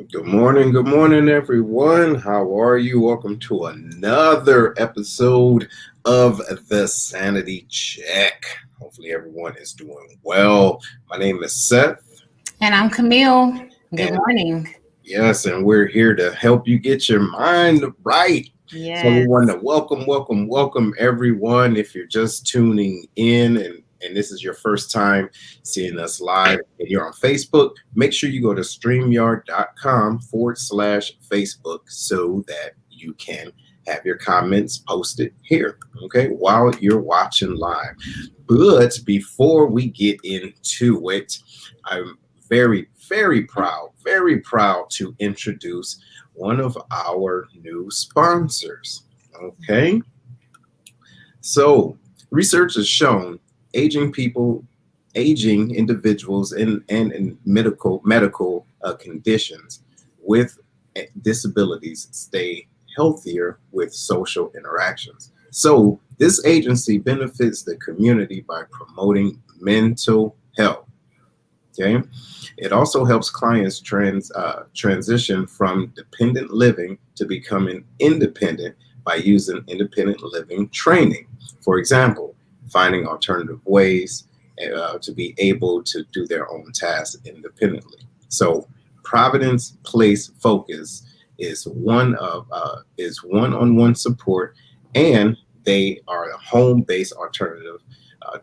Good morning, everyone. How are you? Welcome to another episode of the Sanity Check. Hopefully, everyone is doing well. My name is Seth, And I'm Camille. Good and morning. yes, and we're here to help you get your mind right. So, we want Yes. to welcome everyone. If you're just tuning in and this is your first time seeing us live and you're on Facebook, make sure you go to streamyard.com/Facebook so that you can have your comments posted here, okay, while you're watching live. But before we get into it, I'm very proud to introduce one of our new sponsors. Okay. So, research has shown aging people, aging individuals in medical conditions with disabilities stay healthier with social interactions. So, this agency benefits the community by promoting mental health. Okay. It also helps clients transition from dependent living to becoming independent by using independent living training. For example, finding alternative ways to be able to do their own tasks independently. So, Providence Place Focus is one-on-one support, and they are a home-based alternative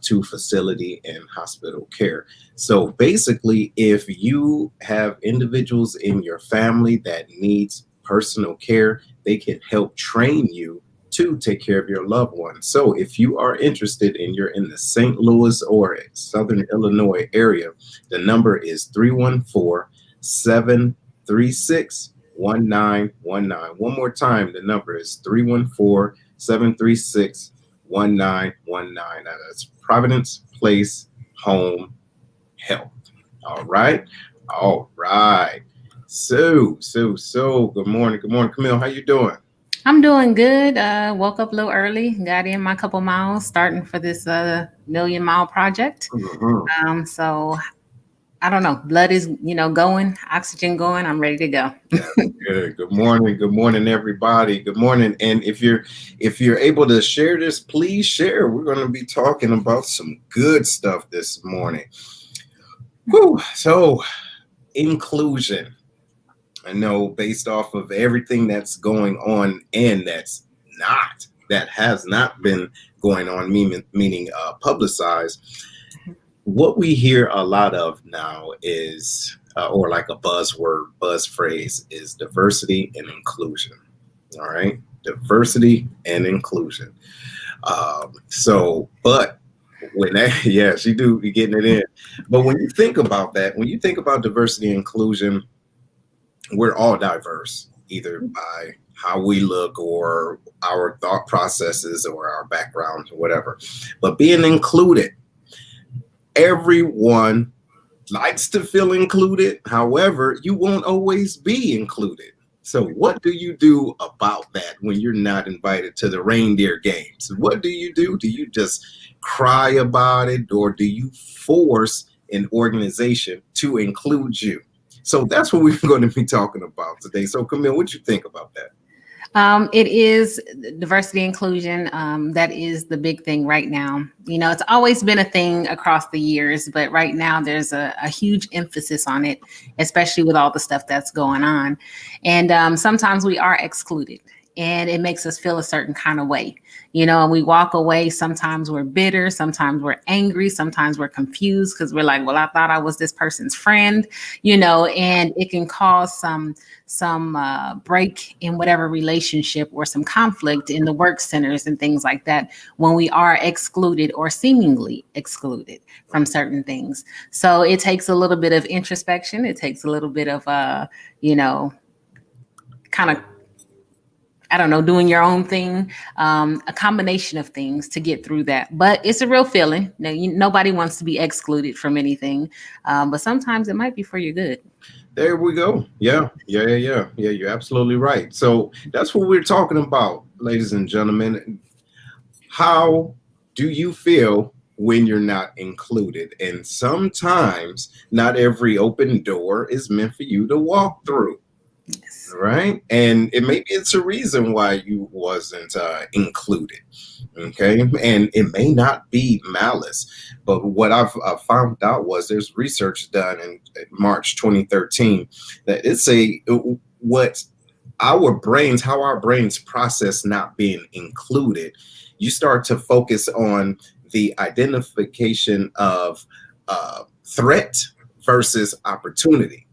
to facility and hospital care. So basically, if you have individuals in your family that needs personal care, they can help train you to take care of your loved ones. So if you are interested and you're in the St. Louis or Southern Illinois area, the number is 314-736-1919. One more time, the number is 314-736-1919. That's Providence Place Home Health. All right. All right. So. Good morning. Good morning, Camille. How you doing? I'm doing good. Woke up a little early, got in my couple miles, starting for this million-mile project. Mhm. So I don't know. Blood is, going, oxygen going. I'm ready to go. That's good. Good morning. Good morning, everybody. Good morning. And if you're able to share this, please share. We're going to be talking about some good stuff this morning. Whew. So inclusion. I know based off of everything that's going on and that has not been going on, meaning publicized. What we hear a lot of now is, or like a buzz phrase, is diversity and inclusion. All right, diversity and inclusion. But when that, yes, you do be getting it in. But when you think about that, when you think about diversity and inclusion, we're all diverse, either by how we look or our thought processes or our background or whatever. But being included, everyone likes to feel included. However, you won't always be included. So, what do you do about that when you're not invited to the reindeer games? What do you do? Do you just cry about it, or do you force an organization to include you? So, that's what we're going to be talking about today. So, Camille, what you think about that? It is diversity inclusion. That is the big thing right now. It's always been a thing across the years, but right now there's a huge emphasis on it, especially with all the stuff that's going on. And sometimes we are excluded. And it makes us feel a certain kind of way, and we walk away. Sometimes we're bitter, sometimes we're angry, sometimes we're confused because we're like, well, I thought I was this person's friend, and it can cause some break in whatever relationship or some conflict in the work centers and things like that when we are excluded or seemingly excluded from certain things. So it takes a little bit of introspection. It takes a little bit of kind of, I don't know, doing your own thing, a combination of things to get through that. But it's a real feeling. Nobody wants to be excluded from anything, but sometimes it might be for your good. There we go. Yeah. You're absolutely right. So that's what we're talking about, ladies and gentlemen. How do you feel when you're not included? And sometimes not every open door is meant for you to walk through. Yes. right? And maybe it's a reason why you wasn't included. Okay, and it may not be malice, but what I've found out was there's research done in March 2013 that it's a what our brains, how our brains process not being included. You start to focus on the identification of threat versus opportunity.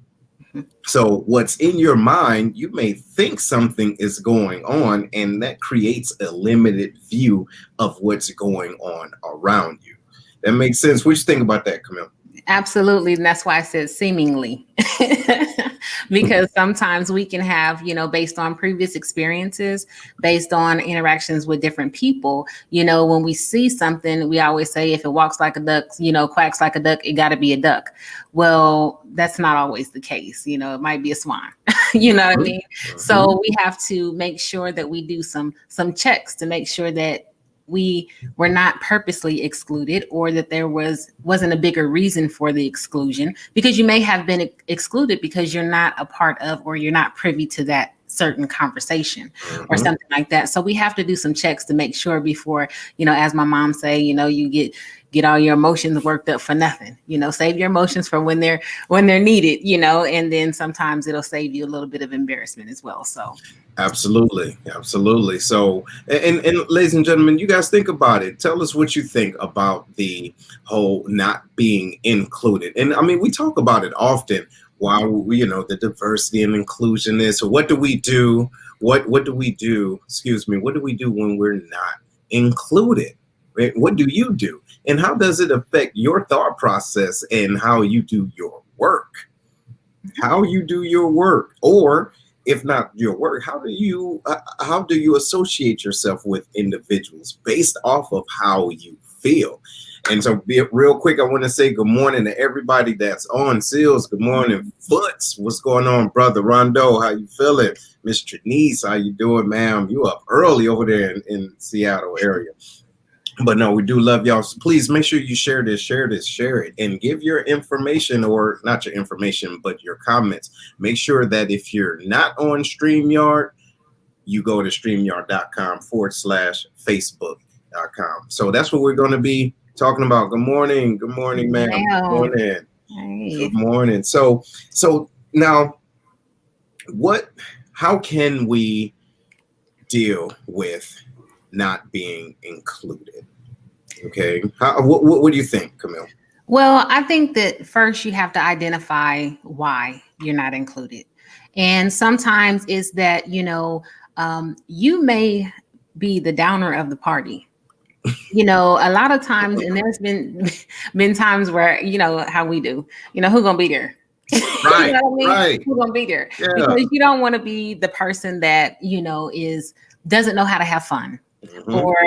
Mhm. So, what's in your mind, you may think something is going on, and that creates a limited view of what's going on around you. That makes sense. What do you think about that, Camille? Absolutely. And that's why I said seemingly. Because sometimes we can have, based on previous experiences, based on interactions with different people, when we see something, we always say if it walks like a duck, quacks like a duck, it got to be a duck. Well, that's not always the case. It might be a swan. You know what I Mhm. mean? Mhm. So we have to make sure that we do some checks to make sure that we were not purposely excluded, or that there wasn't a bigger reason for the exclusion, because you may have been excluded because you're not a part of, or you're not privy to that certain conversation or Mhm. something like that. So we have to do some checks to make sure before, as my mom say, you get all your emotions worked up for nothing. Save your emotions for when they're needed, and then sometimes it'll save you a little bit of embarrassment as well. So Absolutely, absolutely. So, and ladies and gentlemen, you guys think about it. Tell us what you think about the whole not being included. And I mean, we talk about it often. While we, the diversity and inclusion is. So, what do we do? What do we do? Excuse me. What do we do when we're not included? Right? What do you do? And how does it affect your thought process and how you do your work? How you do your work, or if not your work, how do you associate yourself with individuals based off of how you feel? And so, real quick, I want to say good morning to everybody that's on. Seals, good morning. Foots, what's going on, brother? Rondo, how you feeling? Miss Trinice, how you doing, ma'am? You up early over there in Seattle area. But no, we do love y'all. So please make sure you share this, share it, and give your information, or not your information, but your comments. Make sure that if you're not on StreamYard, you go to streamyard.com/Facebook.com. So that's what we're going to be talking about. Good morning. Good morning, ma'am. Good now, morning. Good hey. morning. So now what how can we deal with not being included? Okay. What do you think, Camille? Well, I think that first you have to identify why you're not included. And sometimes it's that, you may be the downer of the party. A lot of times, and there's been times where, how we do, who gonna be there? You Right, know what I mean? right. Who gonna be there? Yeah. Because you don't want to be the person that, is doesn't know how to have fun. Hmm. Or,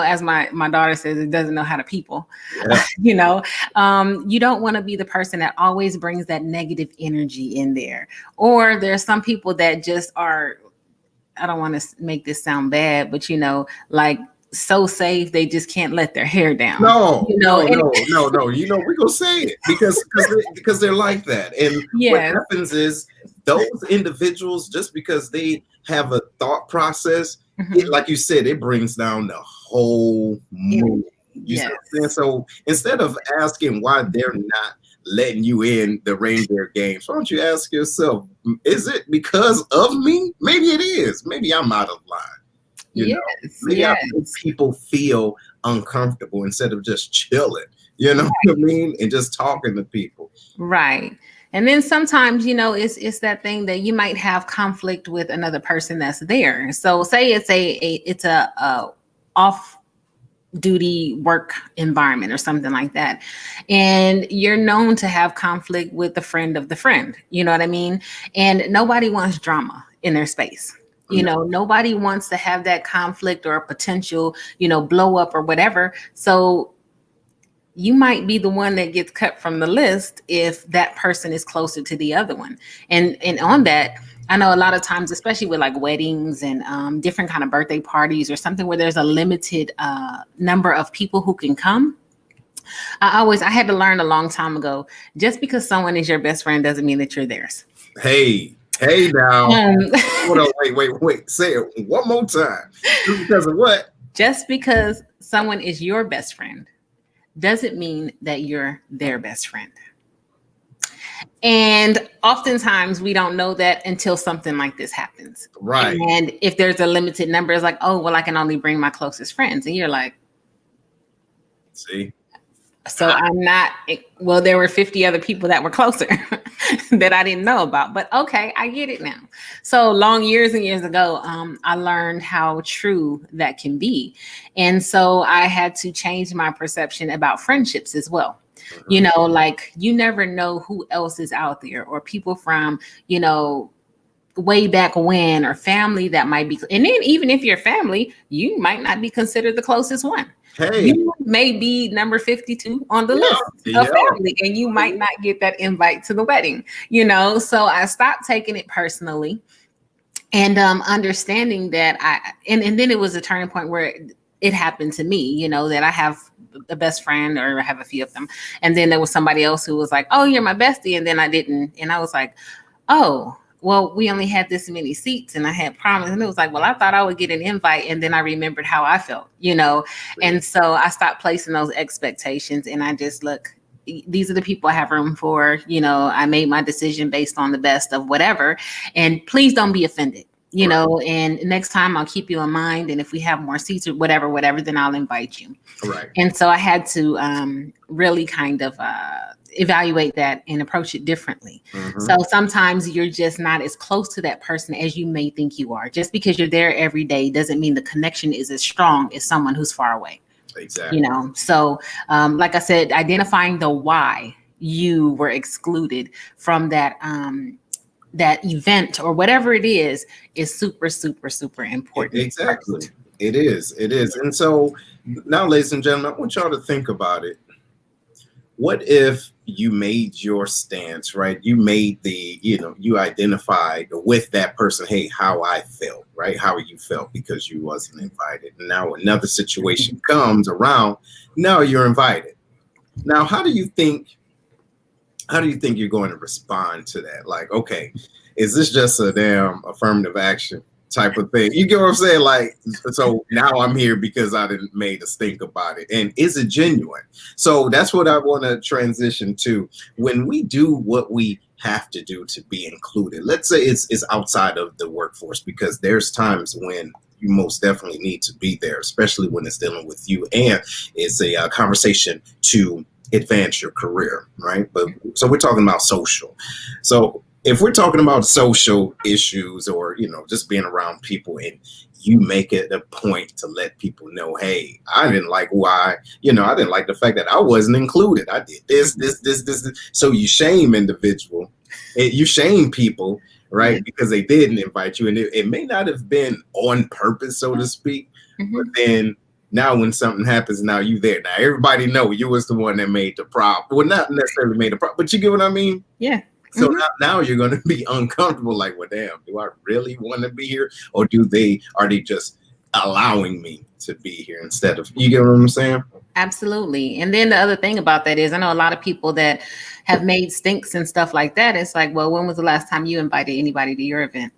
as my daughter says, it doesn't know how to people. Yeah. You don't want to be the person that always brings that negative energy in there. Or there's some people that just are, I don't want to make this sound bad, but like so safe they just can't let their hair down. No, no, And no, no, no. We're gonna say it because they're like that. And what yes. happens is those individuals, just because they have a thought process, Mhm. like you said, it brings down the whole mood. You see what I'm saying? Yes. So instead of asking why they're not letting you in the reindeer games, why don't you ask yourself, is it because of me? Maybe it is. Maybe I'm out of line. You know, Yes. maybe I make Yes. people feel uncomfortable instead of just chilling. You know what I mean? And just talking to people. Right. And then sometimes, it's that thing that you might have conflict with another person that's there. So say it's a off duty work environment or something like that. And you're known to have conflict with the friend of the friend. You know what I mean? And nobody wants drama in their space. Nobody wants to have that conflict or a potential, blow up or whatever. So you might be the one that gets cut from the list if that person is closer to the other one. And on that, I know a lot of times, especially with like weddings and different kind of birthday parties or something where there's a limited number of people who can come. I had to learn a long time ago, just because someone is your best friend doesn't mean that you're theirs. Hey, Hey now, Um, hold on, wait. Say it one more time. Just because of what? just because someone is your best friend doesn't mean that you're their best friend. And oftentimes we don't know that until something like this happens. Right. And if there's a limited number, it's like, oh, well, I can only bring my closest friends. And you're like, See? so I'm not, well, there were 50 other people that were closer that I didn't know about, but okay, I get it now. So long years and years ago, I learned how true that can be. And so I had to change my perception about friendships as well. You know, like you never know who else is out there or people from, you know, way back when or family that might be, and then even if you're family, you might not be considered the closest one. Hey, You may be number 52 on the list yeah, of family, and you might not get that invite to the wedding, you know. So I stopped taking it personally and understanding that and then it was a turning point where it happened to me, you know, that I have a best friend or I have a few of them. And then there was somebody else who was like, oh, you're my bestie. And then I didn't. And I was like, oh, well, we only had this many seats and I had promised. And it was like, well, I thought I would get an invite. And then I remembered how I felt, you know. And so I stopped placing those expectations and I just look, these are the people I have room for. You know, I made my decision based on the best of whatever. And please don't be offended, you know, and next time I'll keep you in mind. And if we have more seats or whatever, then I'll invite you. right. And so I had to really kind of evaluate that and approach it differently. So sometimes you're just not as close to that person as you may think you are. Just because you're there every day doesn't mean the connection is as strong as someone who's far away. Exactly. You know, so like I said, identifying the why you were excluded from that that event or whatever it is super, super, super important. Exactly. It is. And so now, ladies and gentlemen, I want y'all to think about it. What if you made your stance, right? You made you identified with that person, hey, how I felt, right? How you felt because you wasn't invited. And now another situation comes around, now you're invited. Now, how do you think you're going to respond to that? Like, okay, is this just a damn affirmative action type of thing? You get what I'm saying? Like, so now I'm here because I didn't made us think about it. And is it genuine? So that's what I want to transition to. When we do what we have to do to be included, let's say it's outside of the workforce, because there's times when you most definitely need to be there, especially when it's dealing with you and it's a conversation to advance your career, right? But so we're talking about social. So if we're talking about social issues or, you know, just being around people and you make it a point to let people know, hey, I didn't like I didn't like the fact that I wasn't included. I did this. So you shame you shame people, right? Because they didn't invite you. And it may not have been on purpose, so to speak, but then now when something happens, now you there. Now everybody know you was the one that made the problem. Well, not necessarily made the problem, but you get what I mean? Yeah. So now you're going to be uncomfortable. Like, well, damn, do I really want to be here? Or are they just allowing me to be here instead of, you get what I'm saying? Absolutely. And then the other thing about that is I know a lot of people that have made stinks and stuff like that. It's like, well, when was the last time you invited anybody to your event?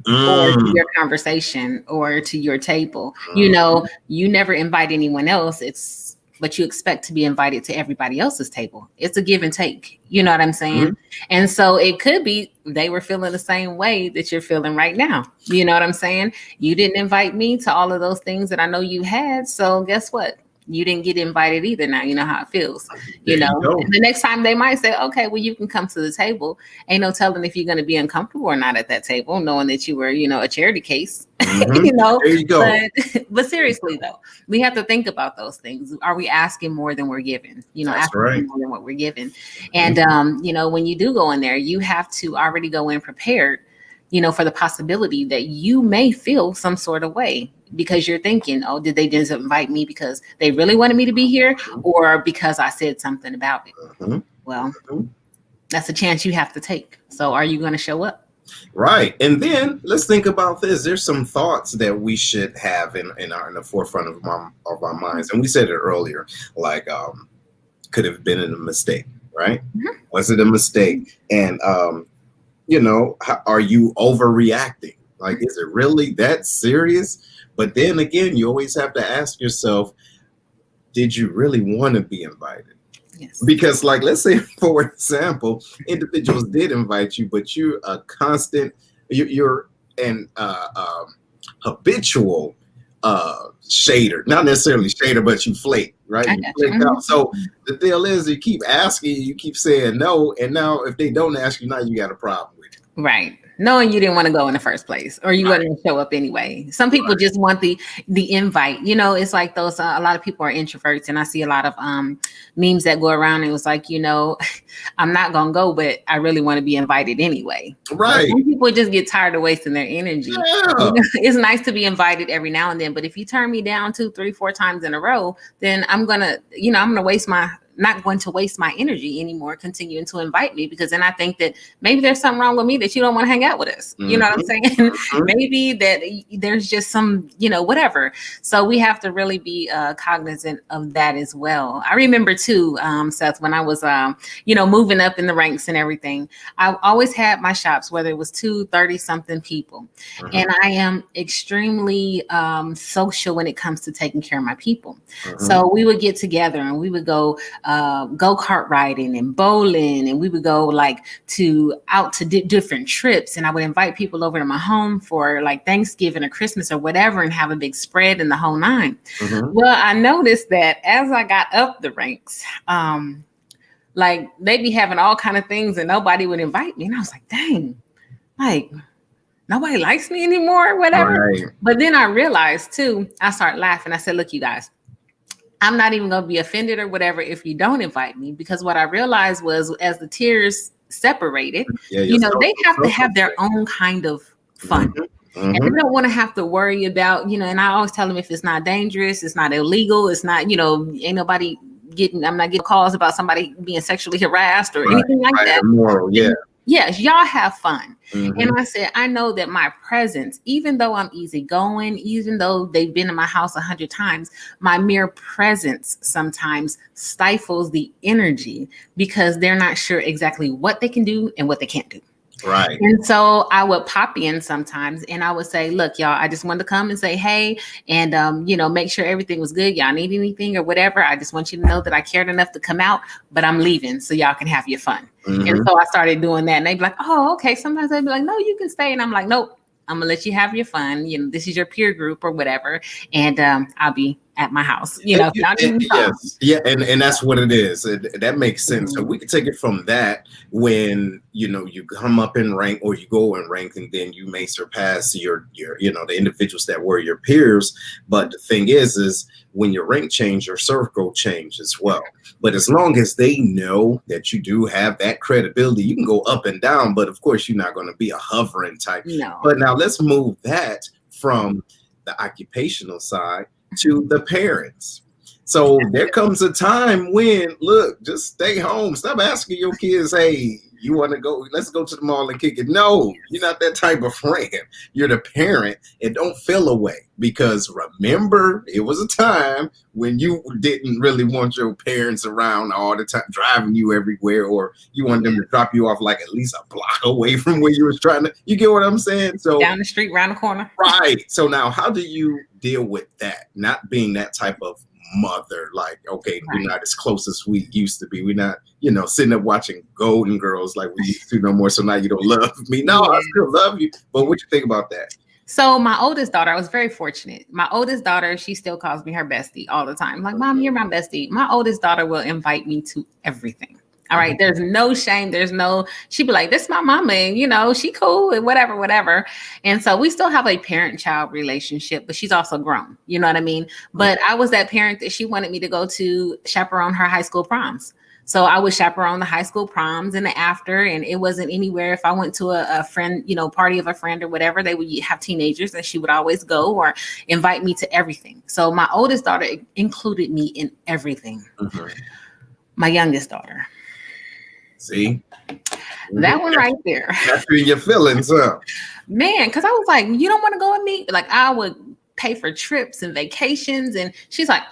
Or to your conversation or to your table? You know, you never invite anyone else. But you expect to be invited to everybody else's table. It's a give and take. You know what I'm saying? And so it could be they were feeling the same way that you're feeling right now. You know what I'm saying? You didn't invite me to all of those things that I know you had. So guess what? You didn't get invited either. Now you know how it feels. You know, and the next time they might say, okay, well, you can come to the table. Ain't no telling if you're going to be uncomfortable or not at that table, knowing that you were, you know, a charity case. You know, there you go. But seriously, though, we have to think about those things. Are we asking more than we're given? You know, that's asking right. more than what we're given. And, you know, when you do go in there, you have to already go in prepared, you know, for the possibility that you may feel some sort of way because you're thinking, oh, did they just invite me because they really wanted me to be here or because I said something about it? Well, that's a chance you have to take. So are you going to show up? Right. And then let's think about this. There's some thoughts that we should have in the forefront of our minds. And we said it earlier, like could have been a mistake, right? Was it a mistake? And are you overreacting? Like, is it really that serious? But then again, you always have to ask yourself, did you really want to be invited? Yes. Because, like, let's say, for example, individuals did invite you, but you're a constant, you're an habitual shader, not necessarily shader, but you flake, right? I You got flake you. out. So the deal is, you keep asking, you keep saying no, and now if they don't ask you, now you got a problem with it. Right. Knowing you didn't want to go in the first place, or you Right. wouldn't show up anyway. Some people just want the invite. It's like those. A lot of people are introverts, and I see a lot of memes that go around. And it was like, I'm not gonna go, but I really want to be invited anyway. But Right. some people just get tired of wasting their energy. Yeah. It's nice to be invited every now and then, but if you turn me down 2, 3, 4 times in a row, then I'm gonna not going to waste my energy anymore continuing to invite me, because then I think that maybe there's something wrong with me that you don't want to hang out with us. You know what I'm saying? Maybe that there's just some, whatever. So we have to really be cognizant of that as well. I remember too, Seth, when I was, moving up in the ranks and everything, I always had my shops, whether it was 30 something people. And I am extremely social when it comes to taking care of my people. So we would get together and we would go go-kart riding and bowling, and we would go out to different trips, and I would invite people over to my home for like Thanksgiving or Christmas or whatever, and have a big spread and the whole nine. Well, I noticed that as I got up the ranks, like they'd be having all kind of things and nobody would invite me, and I was like, dang, like nobody likes me anymore or whatever. Right. But then I realized too, I started laughing. I said, look, you guys, I'm not even going to be offended or whatever if you don't invite me, because what I realized was, as the tiers separated, they have to have their own kind of fun. And they don't want to have to worry about, and I always tell them, if it's not dangerous, it's not illegal, it's not, ain't nobody I'm not getting calls about somebody being sexually harassed or anything like that. Immoral, yeah. Yes, y'all have fun. And I said, I know that my presence, even though I'm easygoing, even though they've been in my house 100 times, my mere presence sometimes stifles the energy, because they're not sure exactly what they can do and what they can't do. Right. And so I would pop in sometimes and I would say, look, y'all, I just wanted to come and say, hey, and, make sure everything was good. Y'all need anything or whatever. I just want you to know that I cared enough to come out, but I'm leaving so y'all can have your fun. And so I started doing that, and they'd be like, oh, okay. Sometimes they'd be like, no, you can stay. And I'm like, nope, I'm gonna let you have your fun. This is your peer group or whatever. And I'll be at my house, yes, yeah, and that's what it is. That makes sense. So we can take it from that, when you come up in rank or you go in rank, and then you may surpass your the individuals that were your peers. But the thing is when your rank change, your circle change as well. But as long as they know that you do have that credibility, you can go up and down. But of course, you're not going to be a hovering type. No. But now let's move that from the occupational side to the parents. So there comes a time when, look, just stay home. Stop asking your kids, hey, you want to go? Let's go to the mall and kick it. No, you're not that type of friend. You're the parent, and don't feel away, because remember, it was a time when you didn't really want your parents around all the time, driving you everywhere, or you wanted them to drop you off like at least a block away from where you was trying to. You get what I'm saying? So down the street, around the corner. Right. So now, how do you deal with that? Not being that type of mother, like, okay, we're not as close as we used to be. We're not, sitting up watching Golden Girls like we used to no more. So now you don't love me. No, I still love you. But what you think about that? So my oldest daughter, I was very fortunate. My oldest daughter, she still calls me her bestie all the time. Like, Mom, you're my bestie. My oldest daughter will invite me to everything. All right. There's no shame. She'd be like, this is my mama, and she cool and whatever. And so we still have a parent-child relationship, but she's also grown. You know what I mean? But I was that parent that she wanted me to go to chaperone her high school proms. So I would chaperone the high school proms and the after, and it wasn't anywhere. If I went to a friend, party of a friend or whatever, they would have teenagers, and she would always go or invite me to everything. So my oldest daughter included me in everything. My youngest daughter. See? That one right there. That's in your feelings, huh? Man, because I was like, you don't want to go with me? Like, I would pay for trips and vacations. And she's like,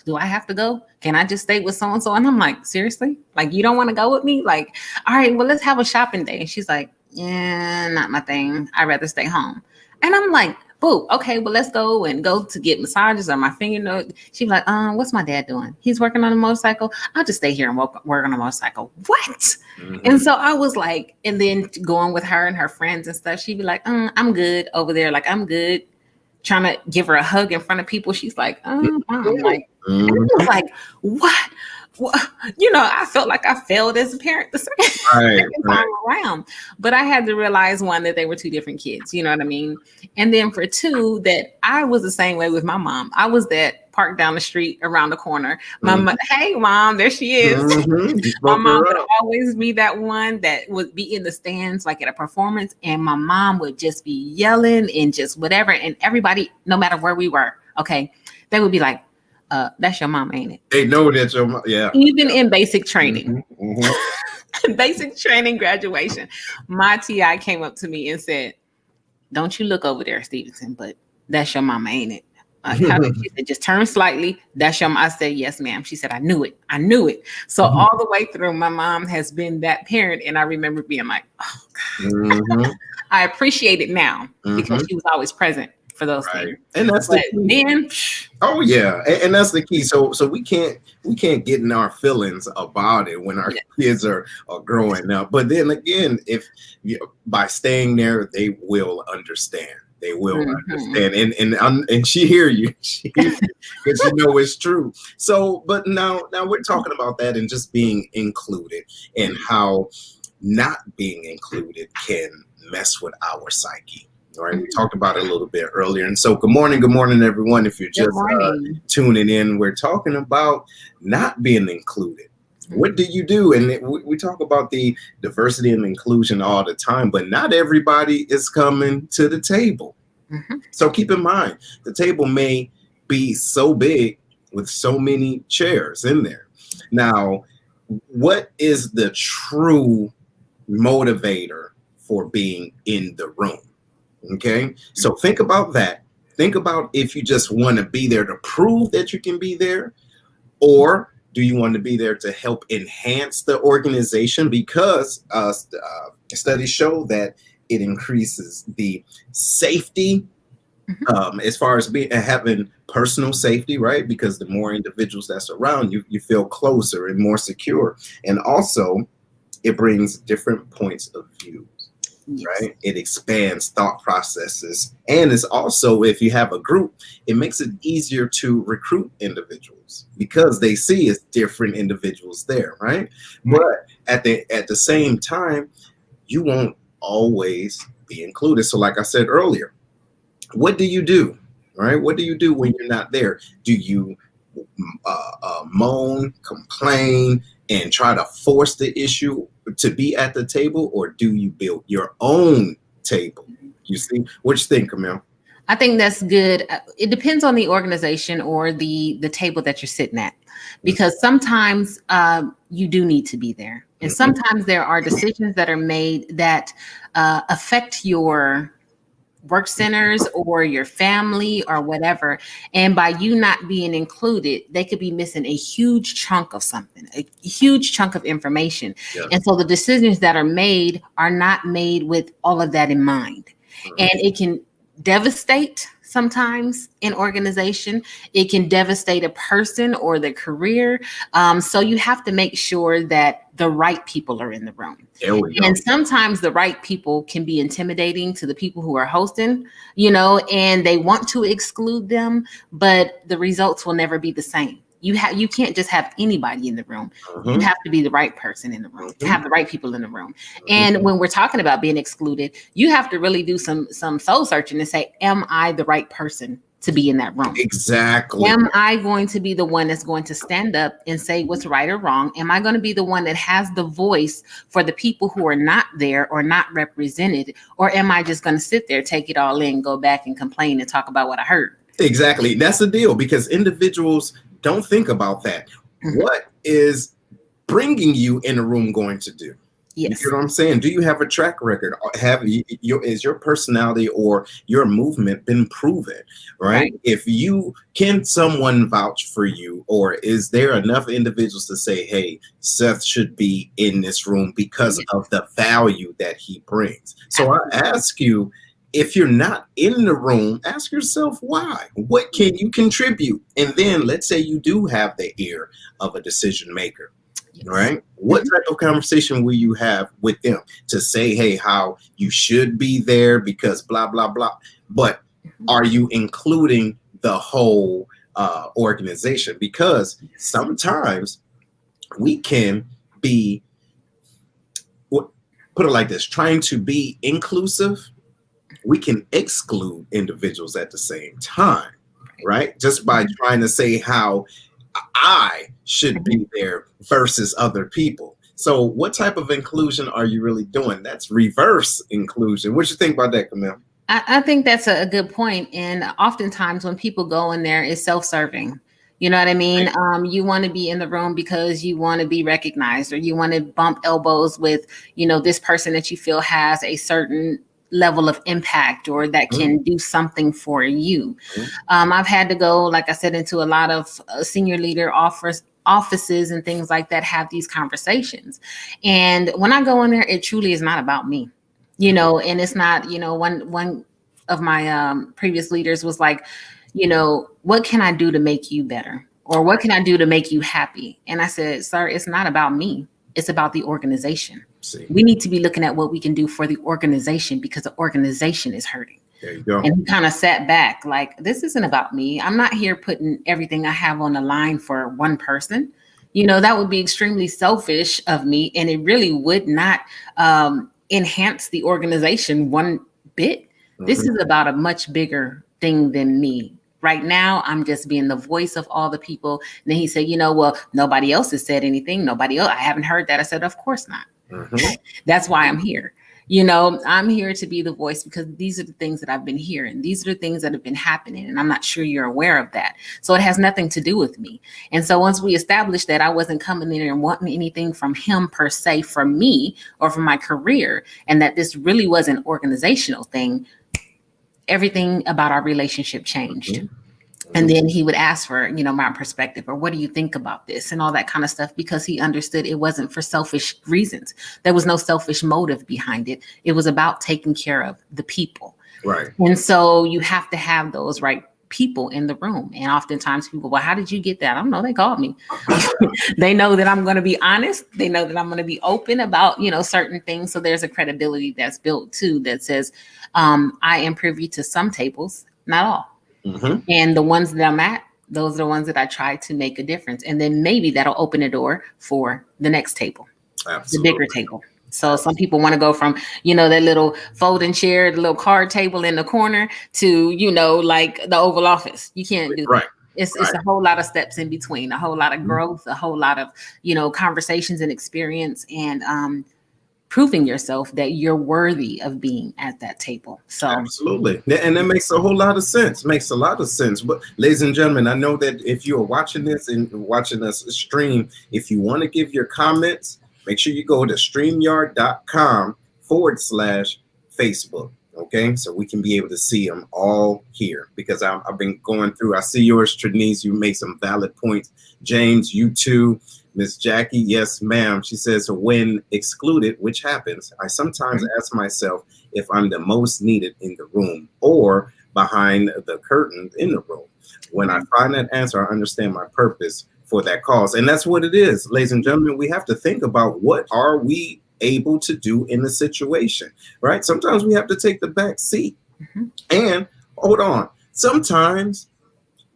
do I have to go? Can I just stay with so-and-so? And I'm like, seriously? Like, you don't want to go with me? Like, all right, well, let's have a shopping day. And she's like, yeah, not my thing. I'd rather stay home. And I'm like, boo, okay, well, let's go to get massages or my fingernail. She's like, what's my dad doing? He's working on a motorcycle. I'll just stay here and work on a motorcycle. What? Mhm. And so I was like, and then going with her and her friends and stuff, she'd be like, I'm good over there. Like, I'm good. Trying to give her a hug in front of people. She's like, I'm like, and I was Mhm. like, what? I felt like I failed as a parent the Right, second right. time around. But I had to realize, one, that they were two different kids. You know what I mean? And then for two, that I was the same way with my mom. I was that parked down the street around the corner. Mhm. Hey, mom, there she is. Mhm. You My spoke mom would her up. always be that one that would be in the stands, like at a performance, and my mom would just be yelling and just whatever. And everybody, no matter where we were, okay, they would be like, that's your mom, ain't it? They know that your yeah. Even in basic training, Mhm. Mhm. basic training graduation, my TI came up to me and said, don't you look over there, Stevenson, but that's your mama, ain't it? She said, just turn slightly. That's your mom. I said, yes, ma'am. She said, I knew it. I knew it. So all the way through, my mom has been that parent. And I remember being like, oh, Mhm. I appreciate it now because Mhm. she was always present for those Right. things. And that's the But key. then, Oh yeah, and that's the key. So we can't get in our feelings about it when our yeah, kids are growing up. But then again, if by staying there, they will understand. They will mhm. understand, and she hear you, she hear you because you know it's true. So, but now we're talking about that and just being included and how not being included can mess with our psyche. All right, we talked about it a little bit earlier. And so, good morning, everyone. If you're Good just morning. tuning in, we're talking about not being included. What do you do? And we talk about the diversity and inclusion all the time, but not everybody is coming to the table. Mhm. So keep in mind, the table may be so big with so many chairs in there. Now, what is the true motivator for being in the room? Okay. So think about that. Think about if you just want to be there to prove that you can be there, or do you want to be there to help enhance the organization? Because studies show that it increases the safety, Mhm. as far as being having personal safety, right? Because the more individuals that's around you, you feel closer and more secure. And also, it brings different points of view, Yes. right? It expands thought processes. And it's also, if you have a group, it makes it easier to recruit individuals because they see it's different individuals there, right? Right. But at the same time, you won't always be included. So like I said earlier, what do you do? Right? What do you do when you're not there? Do you moan, complain, and try to force the issue to be at the table, or do you build your own table? You see, what you think, Camille? I think that's good. It depends on the organization or the table that you're sitting at, because sometimes you do need to be there, and Mhm. sometimes there are decisions that are made that affect your work centers or your family or whatever. And by you not being included, they could be missing a huge chunk of something, a huge chunk of information. Yeah. And so the decisions that are not made with all of that in mind. Mhm. And it can devastate sometimes an organization. It can devastate a person or their career. So you have to make sure that the right people are in the room. There we go. And sometimes the right people can be intimidating to the people who are hosting, and they want to exclude them, but the results will never be the same. You can't just have anybody in the room. You Mhm. have to be the right person in the room, Mhm. have the right people in the room. Mhm. And when we're talking about being excluded, you have to really do some soul searching and say, am I the right person to be in that room? Exactly. Am I going to be the one that's going to stand up and say what's right or wrong? Am I going to be the one that has the voice for the people who are not there or not represented? Or am I just going to sit there, take it all in, go back and complain and talk about what I heard? Exactly. That's the deal, because individuals don't think about that. Mhm. What is bringing you in a room going to do? You Yes. know what I'm saying? Do you have a track record? Is your personality or your movement been proven? Right? Right. If you can someone vouch for you, or is there enough individuals to say, hey, Seth should be in this room because Yes. of the value that he brings? So I Absolutely. ask you, if you're not in the room, ask yourself why. What can you contribute? And then let's say you do have the ear of a decision maker, Yes. right? What Mhm. type of conversation will you have with them to say, hey, how you should be there because blah, blah, blah. But Mhm. are you including the whole organization? Because Yes. sometimes we can be, put it like this, trying to be inclusive, we can exclude individuals at the same time, Right. right? Just by Mhm. trying to say how I should Mhm. be there versus other people. So, what type of inclusion are you really doing? That's reverse inclusion. What you think about that, Camille? I think that's a good point. And oftentimes when people go in there, it's self-serving. You know what I mean? Right. You want to be in the room because you want to be recognized, or you want to bump elbows with, this person that you feel has a certain level of impact or that Mhm, can do something for you. mhm, I've had to go, like I said, into a lot of senior leader offices and things like that, have these conversations. And when I go in there, it truly is not about me, and it's not, one of my previous leaders was like, what can I do to make you better? Or what can I do to make you happy? And I said, sir, it's not about me. It's about the organization. see, We need to be looking at what we can do for the organization because the organization is hurting. there you go. And he kind of sat back like, this isn't about me. I'm not here putting everything I have on the line for one person. That would be extremely selfish of me. And it really would not enhance the organization one bit. This Mhm, is about a much bigger thing than me. Right now, I'm just being the voice of all the people. And then he said, well, nobody else has said anything. Nobody else. I haven't heard that. I said, of course not. mhm, That's why I'm here. I'm here to be the voice because these are the things that I've been hearing. These are the things that have been happening. And I'm not sure you're aware of that. So it has nothing to do with me. And so once we established that I wasn't coming in and wanting anything from him per se, from me or from my career, and that this really was an organizational thing, everything about our relationship changed. mhm, And mhm. then he would ask for, my perspective or what do you think about this and all that kind of stuff, because he understood it wasn't for selfish reasons. There was no selfish motive behind it. It was about taking care of the people. Right. And so you have to have those right people in the room. And oftentimes people, well, how did you get that? I don't know. They called me. They know that I'm going to be honest. They know that I'm going to be open about, certain things. So there's a credibility that's built too that says, I am privy to some tables, not all. Mhm. And the ones that I'm at, those are the ones that I try to make a difference. And then maybe that'll open a door for the next table, the bigger Absolutely. table. So some people want to go from, that little folding chair, the little card table in the corner to, like the Oval Office. You can't do that. Right. It's Right. a whole lot of steps in between, a whole lot of Mhm. growth, a whole lot of, conversations and experience, and proving yourself that you're worthy of being at that table. So Absolutely. And that makes a whole lot of sense. Makes a lot of sense. But ladies and gentlemen, I know that if you are watching this and watching us stream, if you want to give your comments, make sure you go to streamyard.com/Facebook. Okay, so we can be able to see them all here because I've been going through. I see yours, Trinice. You make some valid points. James, you too. Miss Jackie, yes, ma'am. She says, when excluded, which happens, I sometimes ask myself if I'm the most needed in the room or behind the curtain in the room. When I find that answer, I understand my purpose for that cause. And that's what it is, ladies and gentlemen. We have to think about what are we able to do in the situation, right? Sometimes we have to take the back seat. Mhm. And hold on, sometimes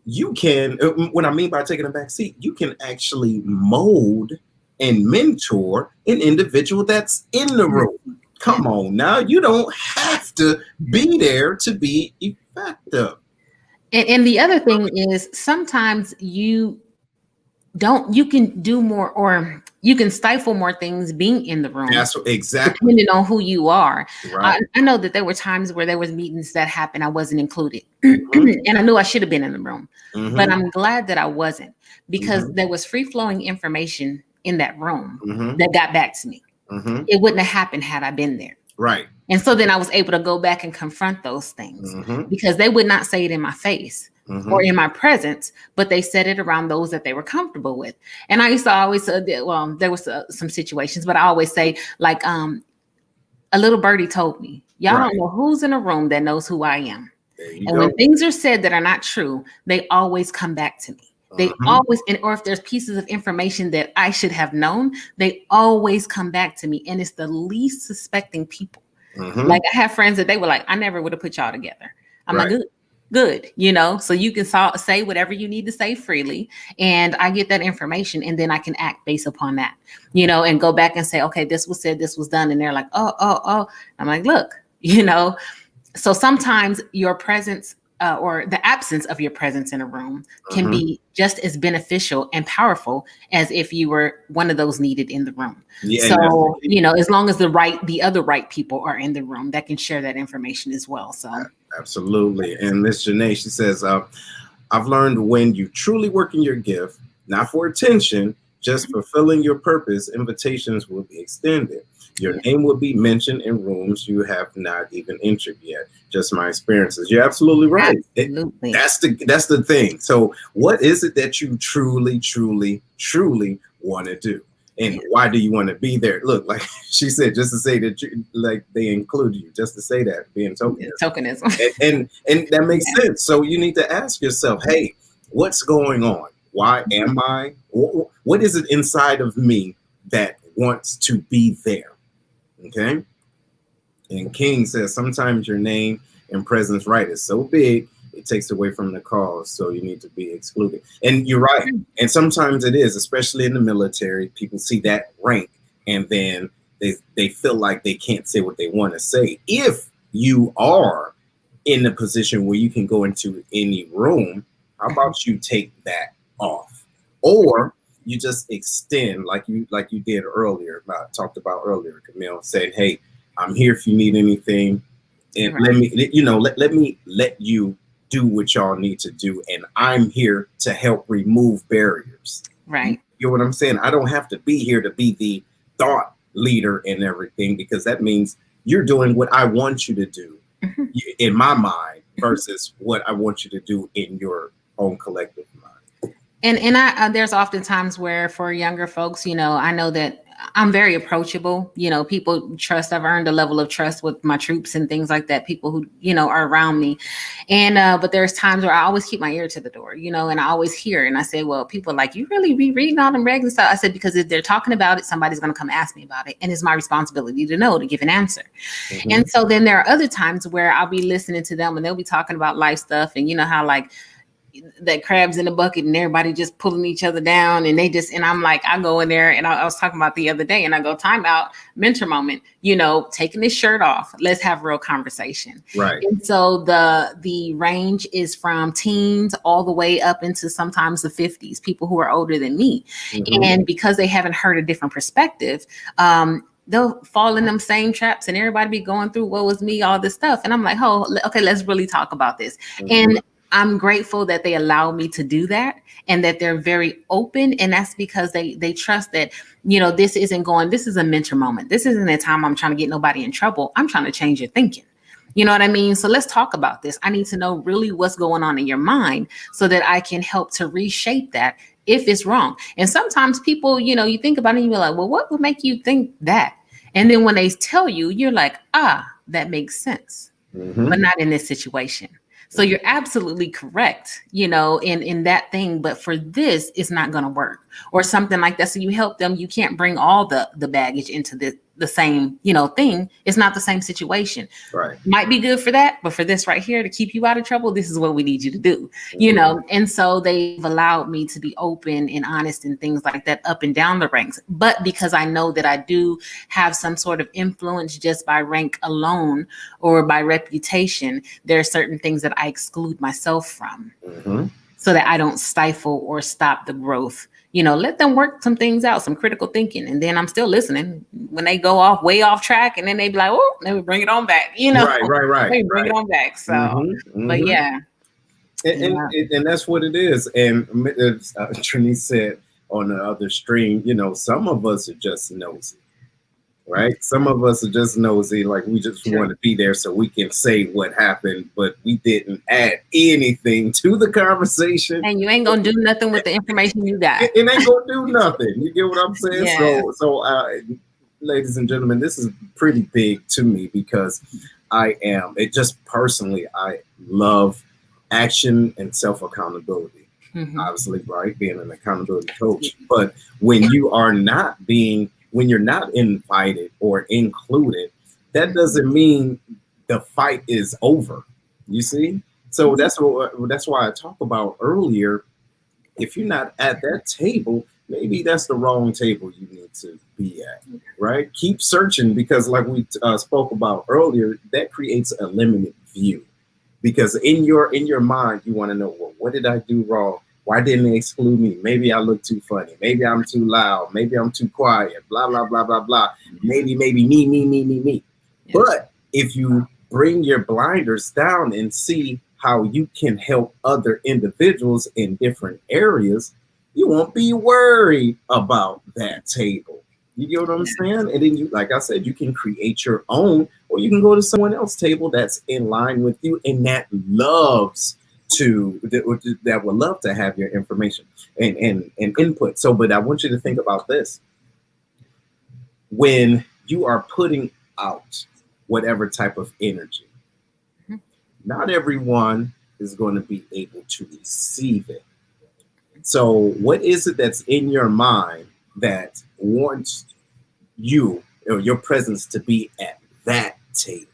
you can, what I mean by taking a back seat, you can actually mold and mentor an individual that's in the room. Yeah. Come on now, you don't have to be there to be effective. And the other thing is sometimes you can do more, or you can stifle more things being in the room That's exactly depending on who you are. right. I know that there were times where there was meetings that happened I wasn't included, Hmm. and I knew I should have been in the room, but Hmm. I'm glad that I wasn't, because Hmm. there was free flowing information in that room Hmm. that got back to me. Mm-hmm. It wouldn't have happened had I been there. Right. And so then I was able to go back and confront those things Mm-hmm. because they would not say it in my face or Mm-hmm. in my presence, but they said it around those that they were comfortable with. And I used to always, well, there was some situations, but I always say like, a little birdie told me, y'all Right. don't know who's in a room that knows who I am. There you And when go. things are said that are not true, they always come back to me. They Mm-hmm. always, and or if there's pieces of information that I should have known, they always come back to me. And it's the least suspecting people. Mm-hmm. Like I have friends that they were like, I never would have put y'all together. I'm like, Right. good, you know, so you can say whatever you need to say freely. And I get that information and then I can act based upon that, you know, and go back and say, okay, this was said, this was done. And they're like, oh. I'm like, look, you know, so sometimes your presence or the absence of your presence in a room can Mm-hmm. be just as beneficial and powerful as if you were one of those needed in the room. Yeah, and that's the So, key. you know, as long as the other right people are in the room that can share that information as well. So, Absolutely. And Miss Janae, she says, I've learned when you truly work in your gift, not for attention, just fulfilling your purpose, invitations will be extended. Your name will be mentioned in rooms you have not even entered yet. Just my experiences. You're absolutely right. absolutely. That's the thing. So what is it that you truly, truly, truly want to do? And why do you want to be there? Look, like she said, just to say that you like they include you, just to say that being Tokenism. and that makes sense. So you need to ask yourself, hey, what's going on? Why am I? What is it inside of me that wants to be there? Okay. And King says sometimes your name and presence right is so big it takes away from the cause, so you need to be excluded. And you're right. And sometimes it is, especially in the military. People see that rank, and then they feel like they can't say what they want to say. If you are in a position where you can go into any room, how about you take that off, or you just extend like you did earlier, talked about earlier, Camille, saying, "Hey, I'm here if you need anything." And Right. let me let you do what y'all need to do, and I'm here to help remove barriers. Right. You know what I'm saying? I don't have to be here to be the thought leader and everything, because that means you're doing what I want you to do in my mind versus what I want you to do in your own collective mind. And I there's often times where for younger folks, you know, I know that I'm very approachable. You know, people trust. I've earned a level of trust with my troops and things like that. People who, you know, are around me. And but there's times where I always keep my ear to the door, you know, and I always hear. And I say, well, people are like, you really be reading all them regs and stuff. I said, because if they're talking about it, somebody's going to come ask me about it, and it's my responsibility to know, to give an answer. Mm-hmm. And so then there are other times where I'll be listening to them and they'll be talking about life stuff, and you know how like that crabs in the bucket and everybody just pulling each other down, and I'm like, I go in there, and I was talking about the other day, and I go, time out, mentor moment, you know, taking this shirt off, let's have real conversation. Right. And so the range is from teens all the way up into sometimes the 50s, people who are older than me. Mm-hmm. And because they haven't heard a different perspective, they'll fall in them same traps, and everybody be going through what was me, all this stuff. And I'm like, oh, okay, let's really talk about this. Mm-hmm. And I'm grateful that they allow me to do that, and that they're very open. And that's because they trust that, you know, this is a mentor moment. This isn't a time I'm trying to get nobody in trouble. I'm trying to change your thinking. You know what I mean? So let's talk about this. I need to know really what's going on in your mind so that I can help to reshape that if it's wrong. And sometimes people, you know, you think about it and you're like, well, what would make you think that? And then when they tell you, you're like, that makes sense, Mm-hmm. but not in this situation. So you're absolutely correct, you know, in that thing, but for this, it's not going to work, or something like that. So you help them. You can't bring all the baggage into the same, you know, thing. It's not the same situation. Right. Might be good for that, but for this right here to keep you out of trouble, this is what we need you to do, you know. And so they've allowed me to be open and honest and things like that up and down the ranks. But because I know that I do have some sort of influence just by rank alone or by reputation, there are certain things that I exclude myself from, so that I don't stifle or stop the growth. You know, let them work some things out, some critical thinking, and then I'm still listening when they go way off track, and then they be like, "Oh, let me bring it on back." You know, right. Let me bring it on back. So, but yeah, and that's what it is. And Trini said on the other stream, you know, some of us are just nosy. right? Some of us are just nosy, like we just True. want to be there so we can say what happened, but we didn't add anything to the conversation. And you ain't gonna do nothing with the information you got. It ain't gonna do nothing. You get what I'm saying? Yeah. Ladies and gentlemen, this is pretty big to me because it just personally, I love action and self accountability. Mhm. Obviously, right, being an accountability coach. But when you're not invited or included, that doesn't mean the fight is over. You see? So that's why I talked about earlier. If you're not at that table, maybe that's the wrong table you need to be at, right? Keep searching because, like we spoke about earlier, that creates a limited view. Because in your mind, you want to know, well, what did I do wrong? Why didn't they exclude me? Maybe I look too funny. Maybe I'm too loud. Maybe I'm too quiet. Blah blah blah blah blah. Maybe me. Yeah. But if you bring your blinders down and see how you can help other individuals in different areas, you won't be worried about that table. You get what I'm saying? And then you, like I said, you can create your own, or you can go to someone else's table that's in line with you and that would love to have your information and input. So, but I want you to think about this. When you are putting out whatever type of energy, Mhm. not everyone is going to be able to receive it. So, what is it that's in your mind that wants you or your presence to be at that table?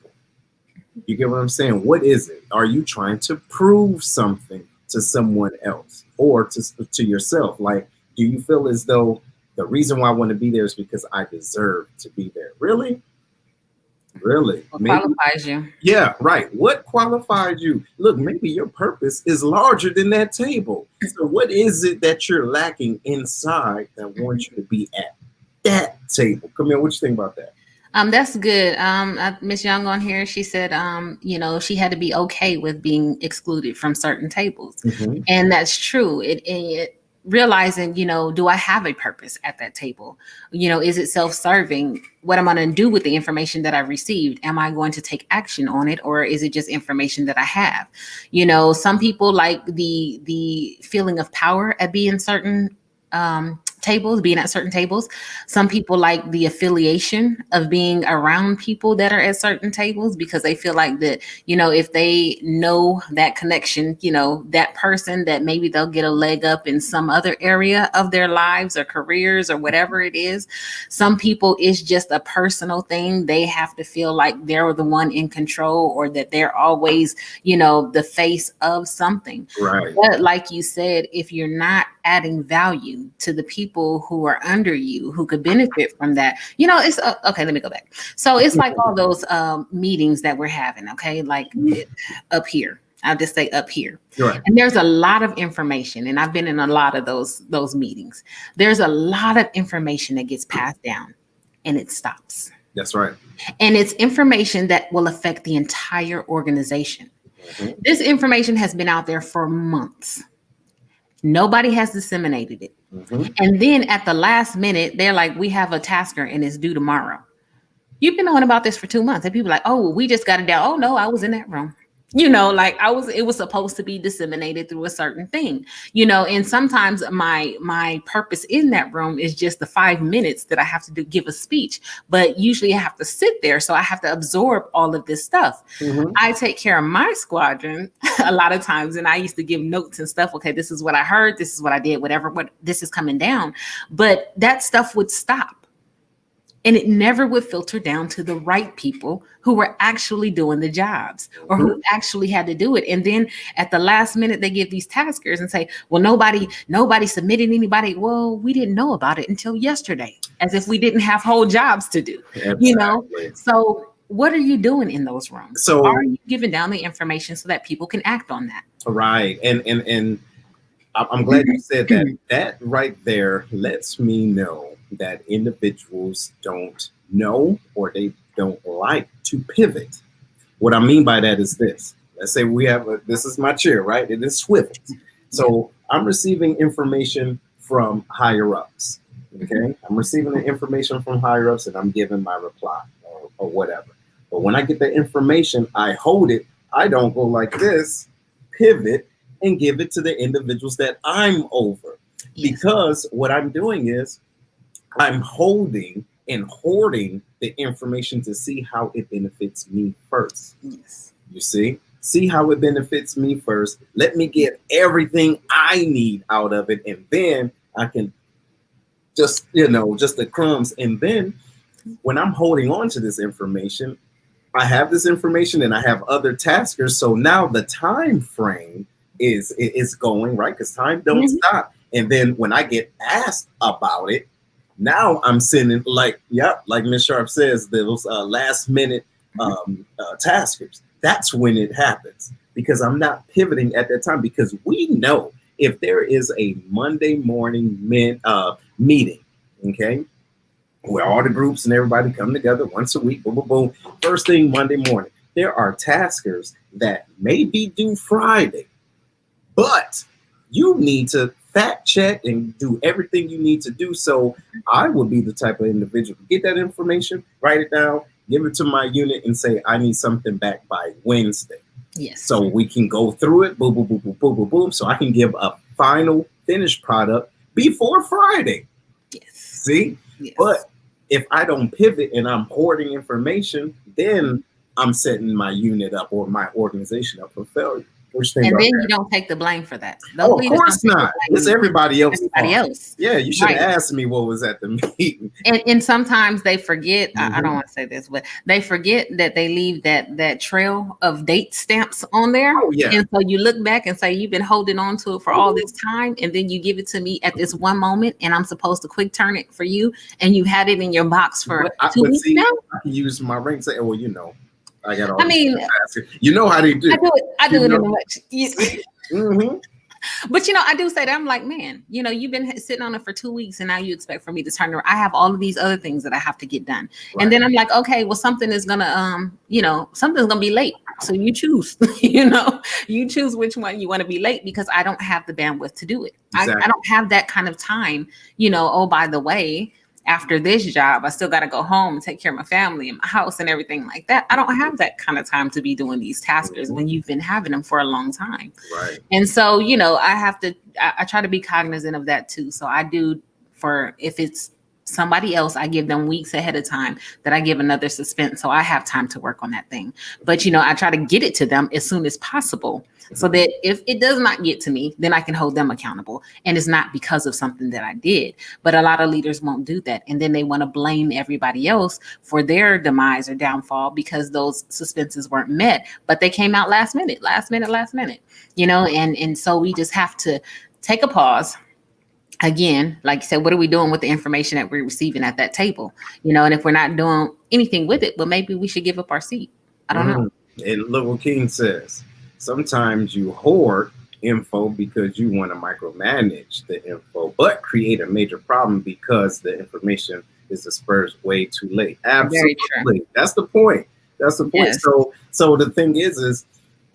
You get what I'm saying? What is it? Are you trying to prove something to someone else or to yourself? Like, do you feel as though the reason why I want to be there is because I deserve to be there? Really? Really? What Maybe. qualifies you? Yeah, right. What qualifies you? Look, maybe your purpose is larger than that table. So, what is it that you're lacking inside that wants you to be at that table? Come here, what you think about that? That's good. Miss Young on here, she said, she had to be okay with being excluded from certain tables, Mhm. and that's true. It realizing, do I have a purpose at that table? Is it self-serving? What am I going to do with the information that I received? Am I going to take action on it, or is it just information that I have? Some people like the feeling of power at being certain tables, being at certain tables. Some people like the affiliation of being around people that are at certain tables because they feel like that, if they know that connection, that person, that maybe they'll get a leg up in some other area of their lives or careers or whatever it is. Some people, it's just a personal thing. They have to feel like they're the one in control, or that they're always, the face of something. Right. But like you said, if you're not adding value to the people who are under you who could benefit from that, it's okay. Let me go back. So it's like all those meetings that we're having. Okay, like up here. I'll just say up here. Right. And there's a lot of information, and I've been in a lot of those meetings. There's a lot of information that gets passed down, and it stops. That's right. And it's information that will affect the entire organization. Mhm. This information has been out there for months. Nobody has disseminated it. Mhm. And then at the last minute, they're like, we have a tasker and it's due tomorrow. You've been knowing about this for 2 months. And people are like, oh, we just got it down. Oh no, I was in that room. It was supposed to be disseminated through a certain thing, and sometimes my purpose in that room is just the 5 minutes that I have to give a speech. But usually I have to sit there. So I have to absorb all of this stuff. Mhm. I take care of my squadron a lot of times, and I used to give notes and stuff. Okay, this is what I heard. This is what I did, whatever, what this is coming down. But that stuff would stop. And it never would filter down to the right people who were actually doing the jobs or who actually had to do it. And then at the last minute, they give these taskers and say, well, nobody submitted anybody. Well, we didn't know about it until yesterday, as if we didn't have whole jobs to do, Exactly. So what are you doing in those rooms? So Are you giving down the information so that people can act on that? right. And I'm glad you said that. That right there lets me know that individuals don't know or they don't like to pivot. What I mean by that is this. Let's say this is my chair, right? And it swivels. So I'm receiving information from higher ups. Okay, I'm receiving the information from higher ups and I'm giving my reply or whatever. But when I get the information, I hold it. I don't go like this, pivot, and give it to the individuals that I'm over. Yes. Because what I'm doing is I'm holding and hoarding the information to see how it benefits me first. Yes. You see how it benefits me first. Let me get everything I need out of it, and then I can just the crumbs. And then when I'm holding on to this information, I have this information and I have other taskers. So now the time frame is going right because time don't stop. And then when I get asked about it, now I'm sending like Miss Sharp says, those last minute taskers. That's when it happens because I'm not pivoting at that time because we know if there is a Monday morning meeting, okay, where all the groups and everybody come together once a week, boom, boom, boom. First thing Monday morning, there are taskers that may be due Friday, but you need to fact check and do everything you need to do. So I would be the type of individual to get that information, write it down, give it to my unit, and say, I need something back by Wednesday. Yes. So we can go through it, boom, boom, boom, boom, boom, boom, boom. So I can give a final finished product before Friday. Yes. See? Yes. But if I don't pivot and I'm hoarding information, then I'm setting my unit up or my organization up for failure. And then you don't take the blame for that. Oh, of course not. It's everybody else. Everybody else. Yeah, you should ask me what was at the meeting. And sometimes they forget. I don't want to say this, but they forget that they leave that trail of date stamps on there. Oh, yeah. And so you look back and say you've been holding on to it for all this time, and then you give it to me at this one moment, and I'm supposed to quick turn it for you, and you've had it in your box for 2 weeks now. I can use my ring and say, well, I got all. I mean, you know how they do. I do it in a much. But I do say that I'm like, man, you've been sitting on it for 2 weeks and now you expect for me to turn around. I have all of these other things that I have to get done. Right. And then I'm like, okay, well, something is gonna, something's gonna be late. So you choose, you choose which one you want to be late because I don't have the bandwidth to do it. Exactly. I don't have that kind of time, oh, by the way, after this job, I still got to go home and take care of my family and my house and everything like that. I don't have that kind of time to be doing these taskers when you've been having them for a long time. Right. And so, I try to be cognizant of that too. So I do if it's somebody else, I give them weeks ahead of time that I give another suspense. So I have time to work on that thing. But, I try to get it to them as soon as possible so that if it does not get to me, then I can hold them accountable. And it's not because of something that I did. But a lot of leaders won't do that. And then they want to blame everybody else for their demise or downfall because those suspenses weren't met. But they came out last minute. And so we just have to take a pause. Again, like you said, what are we doing with the information that we're receiving at that table? And if we're not doing anything with it, well, maybe we should give up our seat. I don't know. And look what King says. Sometimes you hoard info because you want to micromanage the info, but create a major problem because the information is dispersed way too late. Absolutely. That's the point. Yes. So the thing is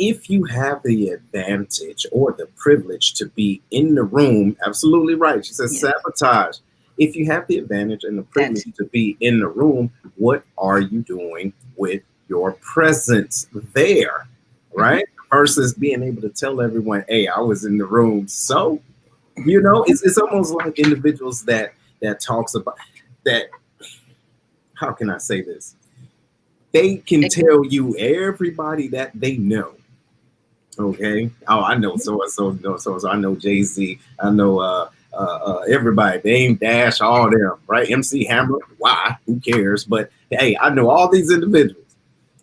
if you have the advantage or the privilege to be in the room, absolutely right. She says sabotage. If you have the advantage and the privilege to be in the room, what are you doing with your presence there? Right? Versus being able to tell everyone, hey, I was in the room. So, it's almost like individuals that talks about that. How can I say this? They can tell you everybody that they know. Okay. Oh, I know so. I know Jay-Z. I know everybody. Dame Dash, all them. Right? MC Hammer. Why? Who cares? But hey, I know all these individuals.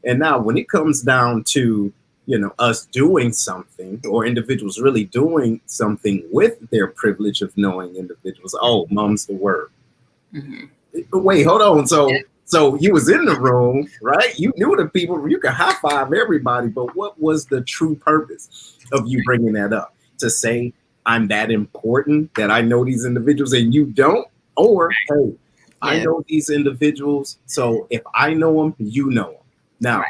And now when it comes down to us doing something or individuals really doing something with their privilege of knowing individuals. Oh, mum's the word. Wait, hold on. So you was in the room, right? You knew the people. You could high five everybody, but what was the true purpose of you bringing that up? To say I'm that important that I know these individuals and you don't? Or, hey, I know these individuals, so if I know them, you know them. Now,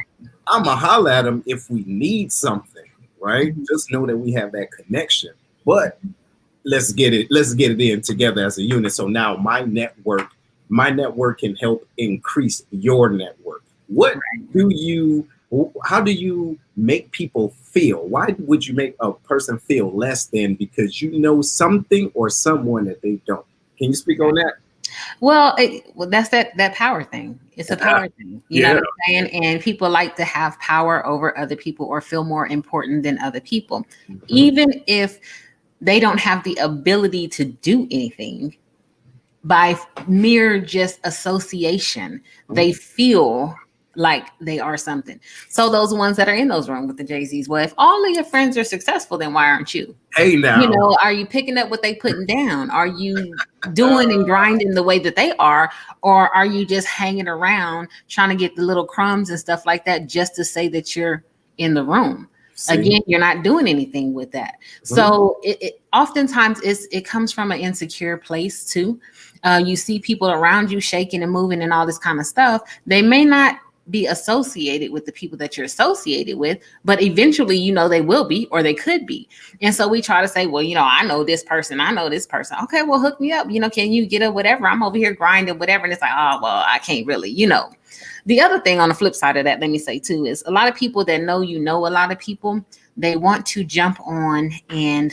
I'm going to holler at them if we need something, right? Just know that we have that connection. But let's get it in together as a unit. So now my network can help increase your network. What do you how do you make people feel? Why would you make a person feel less than because you know something or someone that they don't? Can you speak on that? Well, that's that power thing. It's a power thing. You know Yeah. what I'm saying? And people like to have power over other people or feel more important than other people, Mhm. even if they don't have the ability to do anything. By mere just association, they feel like they are something. So those ones that are in those rooms with the Jay-Z's, well, if all of your friends are successful, then why aren't you? Hey You now. know, are you picking up what they putting down? Are you doing and grinding the way that they are? Or are you just hanging around trying to get the little crumbs and stuff like that just to say that you're in the room? See? Again, you're not doing anything with that. Mhm. So it oftentimes it comes from an insecure place too. You see people around you shaking and moving and all this kind of stuff. They may not be associated with the people that you're associated with, but eventually, you know, they will be or they could be. And so we try to say, well, you know, I know this person, I know this person. Okay, well, hook me up. You know, can you get up? Whatever. I'm over here grinding, whatever. And it's like, oh, well, I can't really, you know. The other thing on the flip side of that, let me say too, is a lot of people that know you know a lot of people, they want to jump on and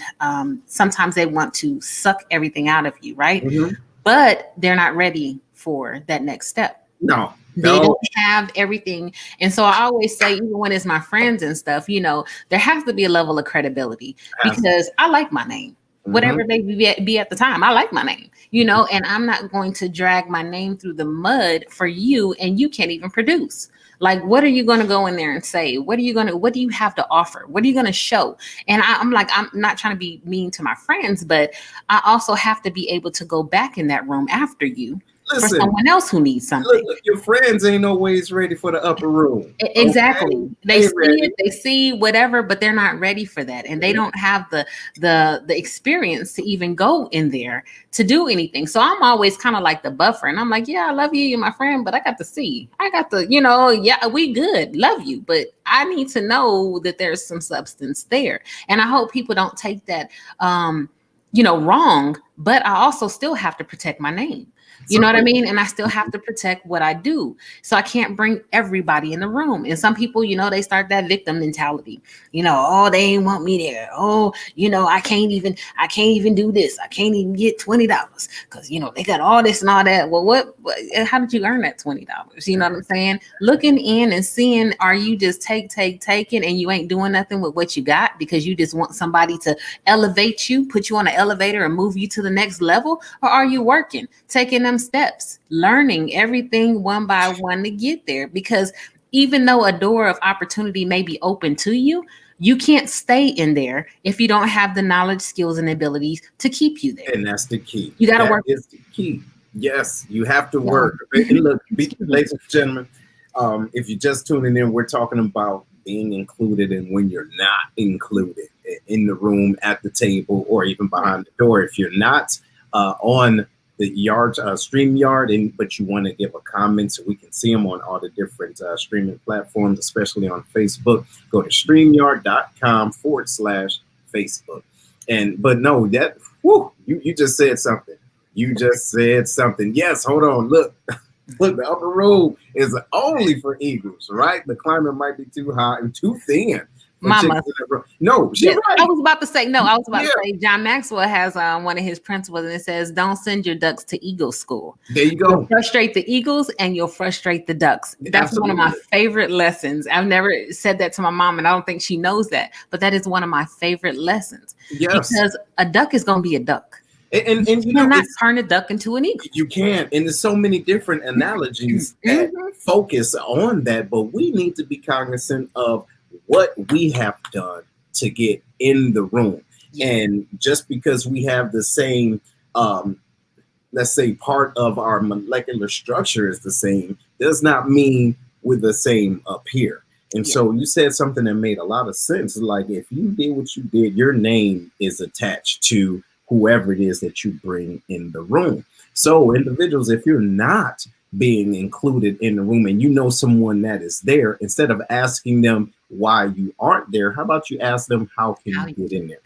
sometimes they want to suck everything out of you, right? Mhm. But they're not ready for that next step. No. They No. don't have everything. And so I always say, even when it's my friends and stuff, you know, there has to be a level of credibility because I like my name. Whatever Mhm. it may be at the time, I like my name, you know, and I'm not going to drag my name through the mud for you and you can't even produce. Like, what are you going to go in there and say? What do you have to offer? What are you going to show? And I'm like, I'm not trying to be mean to my friends, but I also have to be able to go back in that room after you for Listen, someone else who needs something. look, your friends ain't always ready for the upper room. Okay? Exactly. They They see it, ready. they see whatever, but they're not ready for that. And they don't have the experience to even go in there to do anything. So I'm always kind of like the buffer. And I'm like, yeah, I love you, you're my friend, but I got to see. I got to, you know, yeah, we good. Love you. But I need to know that there's some substance there. And I hope people don't take that you know, wrong, but I also still have to protect my name. You So know what I mean? And I still have to protect what I do. So I can't bring everybody in the room. And some people, you know, they start that victim mentality. You know, oh, they ain't want me there. Oh, you know, I can't even do this. I can't even get $20 because you know they got all this and all that. Well, what how did you earn that $20? You know what I'm saying? Looking in and seeing, are you just taking and you ain't doing nothing with what you got because you just want somebody to elevate you, put you on an elevator and move you to the next level? Or are you working, taking them steps, learning everything one by one to get there? Because even though a door of opportunity may be open to you, you can't stay in there if you don't have the knowledge, skills, and abilities to keep you there. and that's the key. You got to That work. is the key. Yes, you have to So, work. And look, excuse me. ladies and gentlemen, if you're just tuning in, we're talking about being included and when you're not included in the room, at the table, or even behind the door. If you're not on the yard stream yard, and but you want to give a comment so we can see them on all the different streaming platforms, especially on Facebook, go to streamyard.com/Facebook. And but no, that you just said something. You just said something. Yes, hold on. Look, look, the upper room is only for eagles, right? The climate might be too high and too thin for chickens Mama. in the room. No, she's Yes, I right. was about to say no. I was about Yeah, to say John Maxwell has one of his principles, and it says, "Don't send your ducks to eagle school. there you You'll go. frustrate the eagles, and you'll frustrate the ducks." That's one of my Absolutely. favorite lessons. I've never said that to my mom, and I don't think she knows that, but that is one of my favorite lessons Yes. because a duck is going to be a duck. And You you know, cannot it's turn a duck into an eagle. you can. And there's so many different analogies that Mhm. focus on that, but we need to be cognizant of what we have done to get in the room. Yes. And just because we have the same let's say part of our molecular structure is the same does not mean we're the same up here. And Yeah. so you said something that made a lot of sense. Like if you did what you did, your name is attached to whoever it is that you bring in the room. So individuals, if you're not being included in the room and you know someone that is there, instead of asking them why you aren't there, how about you ask them how can How you you get in there?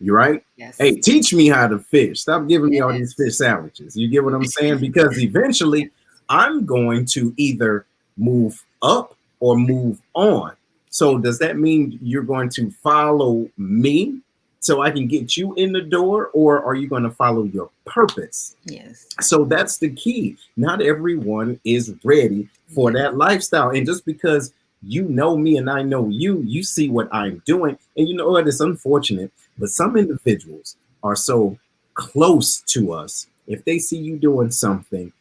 You're right. Yes. Hey, teach me how to fish. Stop giving me all these Yes. fish sandwiches. You get what I'm saying? Because eventually I'm going to either move up or move on. So does that mean you're going to follow me so I can get you in the door, or are you going to follow your purpose? Yes. So that's the key. Not everyone is ready for that lifestyle. And just because you know me and I know you, you see what I'm doing. And you know what? It's unfortunate, but some individuals are so close to us. If they see you doing something,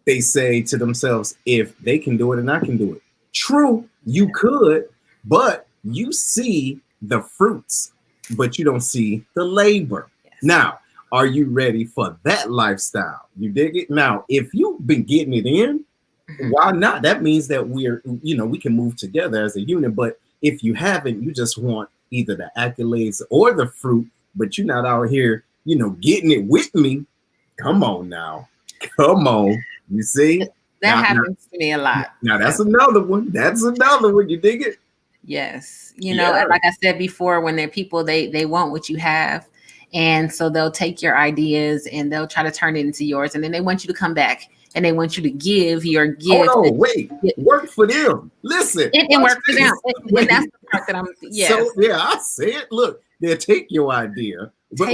they say to themselves, if they can do it and I can do it. True, you could, but you see the fruits, but you don't see the labor. Yes. Now, are you ready for that lifestyle? You dig it? Now, if you've been getting it in, why not? That means that we can move together as a unit. But if you haven't, you just want either the accolades or the fruit, but you're not out here, getting it with me. Come on now. Come on. You see? That happens to me a lot. Now that's another one. That's another one. You dig it? Yes. Like I said before, when they're people, they want what you have. And so they'll take your ideas and they'll try to turn it into yours. And then they want you to come back and they want you to give your gift. Oh, no, wait. Work for them. Listen. It work for them. And that's the part that I'm, yes. So, yeah, I said, look, they'll take your idea. But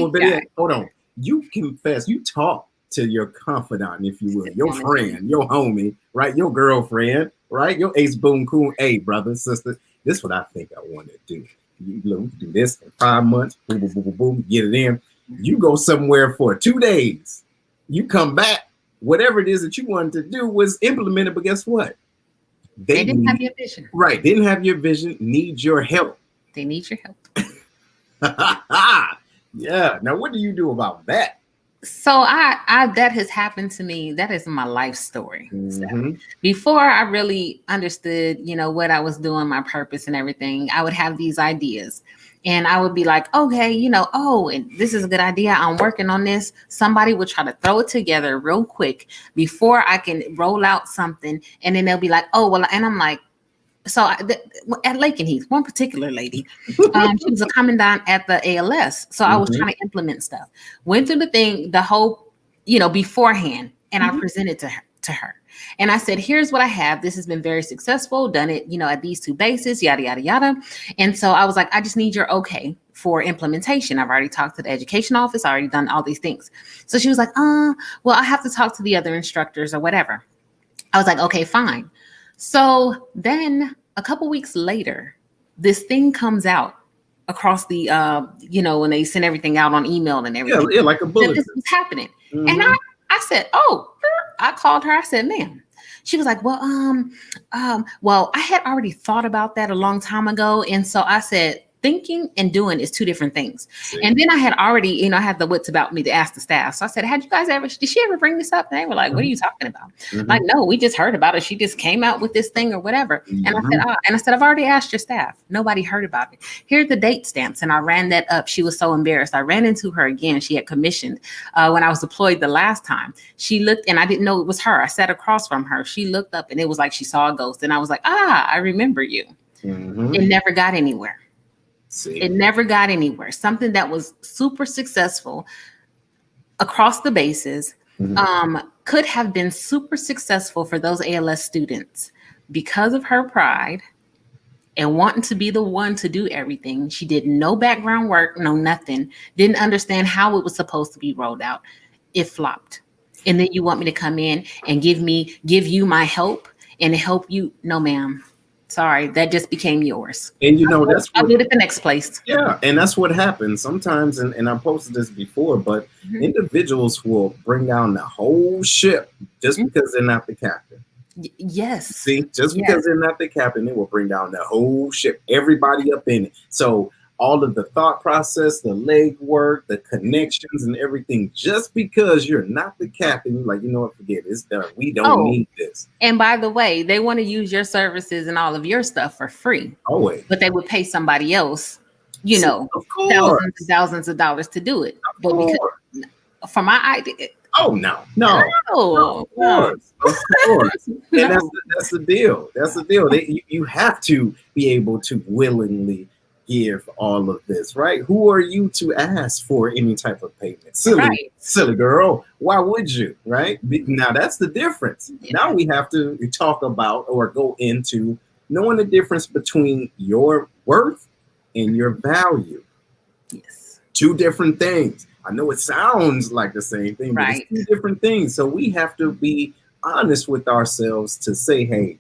hold on. You confess, you talk to your confidant, if you will, your friend, your homie, right? Your girlfriend, right? Your ace boom coon. Hey, brother, sister, this is what I think I want to do. You do this in 5 months, boom, boom, boom, boom, boom, get it in. You go somewhere for 2 days. You come back, whatever it is that you wanted to do was implemented, but guess what? They didn't have your vision. Right, didn't have your vision, need your help. They need your help. Yeah. Now, what do you do about that? So I that has happened to me. That is my life story. So before I really understood, what I was doing, my purpose and everything, I would have these ideas and I would be like, okay, and this is a good idea. I'm working on this. Somebody would try to throw it together real quick before I can roll out something. And then they'll be like, oh, well, and I'm like, so at Lake and Heath, one particular lady, she was a commandant at the ALS. So I was trying to implement stuff. Went through the thing, the whole, beforehand, and I presented to her. And I said, here's what I have. This has been very successful. Done it, at these 2 bases, yada, yada, yada. And so I was like, I just need your okay for implementation. I've already talked to the education office. I already done all these things. So she was like, well, I have to talk to the other instructors or whatever. I was like, okay, fine. So then a couple weeks later, this thing comes out across the, when they send everything out on email and everything. Yeah, like a bulletin. This was happening. And I said, I called her. I said, ma'am. She was like, well, I had already thought about that a long time ago. And so I said, thinking and doing is 2 different things. See. And then I had already, I had the wits about me to ask the staff. So I said, did she ever bring this up? And they were like, what are you talking about? Like, no, we just heard about it. She just came out with this thing or whatever. And I said, I've already asked your staff. Nobody heard about it. Here are the date stamps. And I ran that up. She was so embarrassed. I ran into her again. She had commissioned when I was deployed the last time. She looked and I didn't know it was her. I sat across from her. She looked up and it was like she saw a ghost. And I was like, I remember you. It never got anywhere. See. It never got anywhere. Something that was super successful across the bases could have been super successful for those ALS students because of her pride and wanting to be the one to do everything. She did no background work, no nothing, didn't understand how it was supposed to be rolled out. It flopped. And then you want me to come in and give you my help and help you? No, ma'am. Sorry, that just became yours. And I'll do it at the next place. Yeah, and that's what happens sometimes. And I posted this before, but individuals will bring down the whole ship just because they're not the captain. Yes. See, just because they're not the captain, they will bring down the whole ship, everybody up in it. So all of the thought process, the leg work, the connections and everything, just because you're not the captain, you're like, you know what, forget it. It's done. We don't need this. And by the way, they want to use your services and all of your stuff for free. Always. But they would pay somebody else, thousands and thousands of dollars to do it. But because for my idea. Oh, no. Of course. And that's the deal. That's the deal. You have to be able to willingly give all of this, right? Who are you to ask for any type of payment? Silly, Right. silly girl. Why would you, right? Now that's the difference. Now Yeah. we have to talk about or go into knowing the difference between your worth and your value. Yes. Two different things. I know it sounds like the same thing, but it's Right. two different things. So we have to be honest with ourselves to say, hey,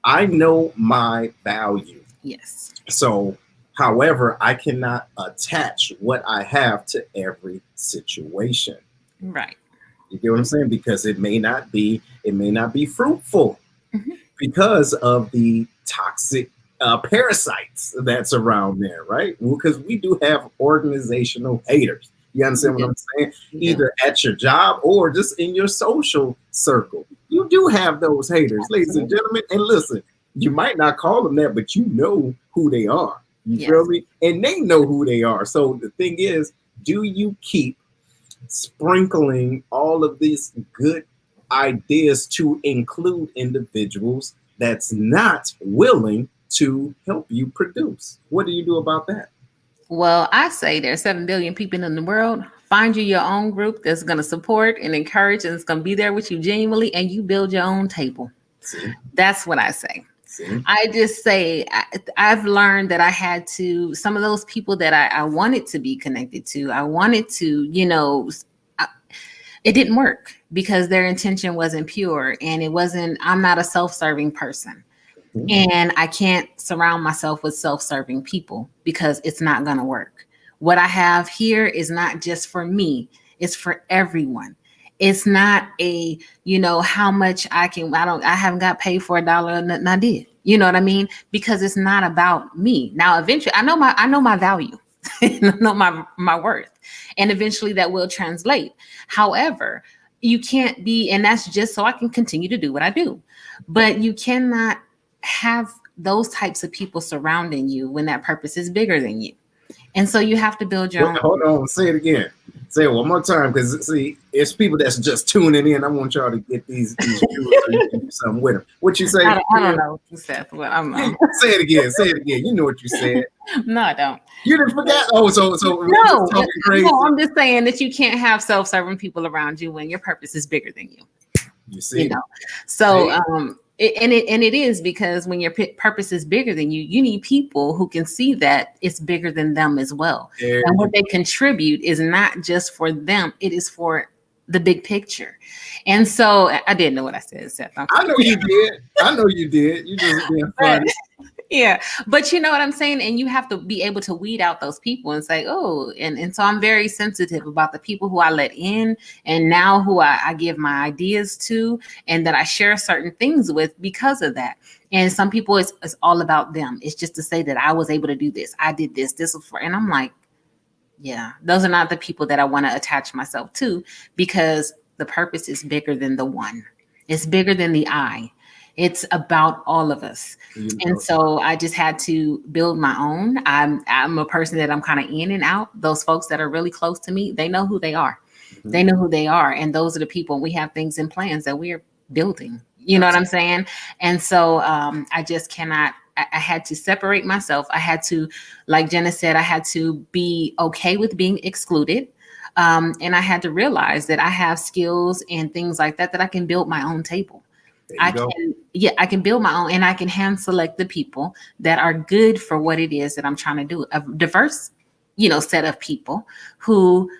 I know my value. Yes. So, however, I cannot attach what I have to every situation. Right. You get what I'm saying? Because it may not be fruitful Mhm. because of the toxic parasites that's around there, right? Because we do have organizational haters. You You understand what do. I'm saying? You do. Either at your job or just in your social circle. You do have those haters, ladies and Absolutely. gentlemen. And listen, you might not call them that, but you know who they are. You feel Yes. me? And they know who they are. So the thing is, do you keep sprinkling all of these good ideas to include individuals that's not willing to help you produce? What do you do about that? Well, I say there's 7 billion people in the world. Find you your own group that's going to support and encourage and it's going to be there with you genuinely, and you build your own table. See, That's what I say. see, I just say I've learned that I had to, some of those people that I wanted to be connected to, I wanted to, I- it didn't work because their intention wasn't pure and it wasn't, I'm not a self serving person. mhm, And I can't surround myself with self serving people because it's not going to work. What I have here is not just for me, it's for everyone. It's not a, how much I haven't got paid for a dollar or nothing I did. You know what I mean? Because it's not about me. Now, eventually, I know my value, I know my worth, and eventually that will translate. However, you can't be, and that's just so I can continue to do what I do. But you cannot have those types of people surrounding you when that purpose is bigger than you. And so you have to build your Well, own. hold on, say it again. Say it one more time, because see, it's people that's just tuning in. I want y'all to get these jewels so you can do something with them. What you say? I don't know what you said, but Say it again. Say it again. You know what you said. no, I don't. You didn't forget. Oh, so we're just No, talking crazy. no, I'm just saying that you can't have self-serving people around you when your purpose is bigger than you. You see? So See? it is because when your purpose is bigger than you need people who can see that it's bigger than them as well. There And you what they contribute is not just for them, it is for the big picture. And so I didn't know what I said, Seth. I know you did. I know you did. You just being But funny. yeah, but you know what I'm saying, and you have to be able to weed out those people and say, oh, and so I'm very sensitive about the people who I let in, and now who I give my ideas to, and that I share certain things with because of that. And some people, it's all about them. It's just to say that I was able to do this, I did this, this was for, and I'm like, yeah, those are not the people that I want to attach myself to, because the purpose is bigger than the one. It's bigger than the I. It's about all of us. You And know, so I just had to build my own. I'm a person that I'm kind of in and out. Those folks that are really close to me, they know who they are. mhm. They know who they are. And those are the people, we have things in plans that we're building. You know what I'm saying? And so I just cannot, I had to separate myself. I had to, like Jenna said, I had to be okay with being excluded. And I had to realize that I have skills and things like that, that I can build my own table. There you go. I can build my own, and I can hand select the people that are good for what it is that I'm trying to do. A diverse, set of people who,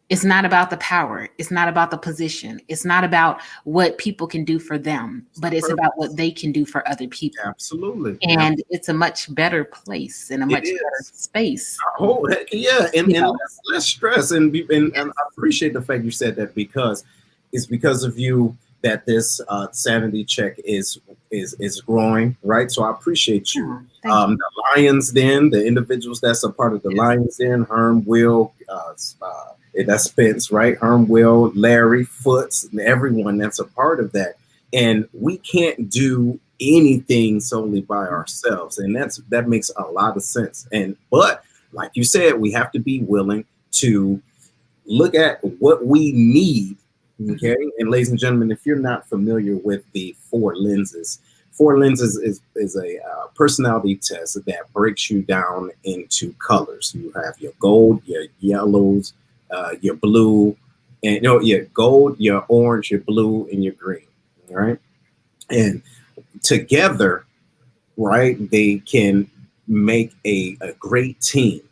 it's not about the power. It's not about the position. It's not about what people can do for them, but it's about what they can do for other people. Absolutely. And it's a much better place and a It much better is. space. Oh, heck yeah. And, You and know, less stress. And I appreciate the fact you said that, because it's because of you that this sanity check is growing, right? So I appreciate you. yeah, thank you. The Lions Den, the individuals that's a part of the Yes. Lions Den, Herm, Will, that's Spence, right? Herm, Will, Larry, Foots, and everyone that's a part of that. And we can't do anything solely by ourselves, and that makes a lot of sense. But like you said, we have to be willing to look at what we need. Okay. And ladies and gentlemen, if you're not familiar with the four lenses Four lenses is a personality test that breaks you down into colors. You have your gold, your yellows, your blue, and no, your gold, your orange, your blue, and your green. All right, and together, right, they can make a great team.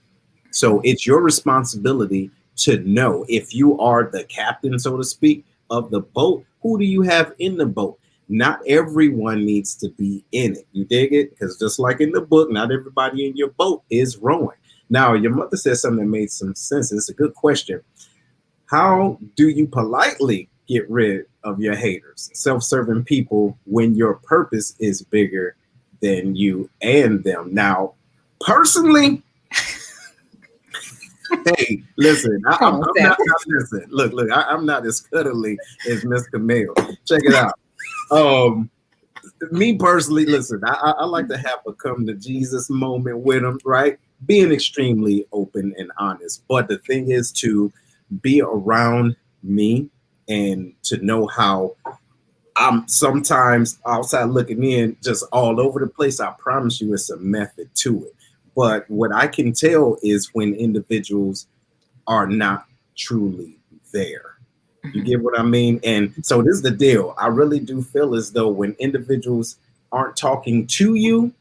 So it's your responsibility to know if you are the captain, so to speak, of the boat, who do you have in the boat? Not everyone needs to be in it. You dig it? Because just like in the book, not everybody in your boat is rowing. Now, your mother said something that made some sense. It's a good question. How do you politely get rid of your haters, self-serving people, when your purpose is bigger than you and them? Now, personally, hey, listen, Come on, I'm not, listen, look, I'm not as cuddly as Miss Camille. Check it out. Me personally, listen, I like to have a come to Jesus moment with them, right? Being extremely open and honest. But the thing is to be around me and to know how I'm sometimes outside looking in, just all over the place. I promise you it's a method to it. But what I can tell is when individuals are not truly there. You get what I mean? And so this is the deal. I really do feel as though when individuals aren't talking to you,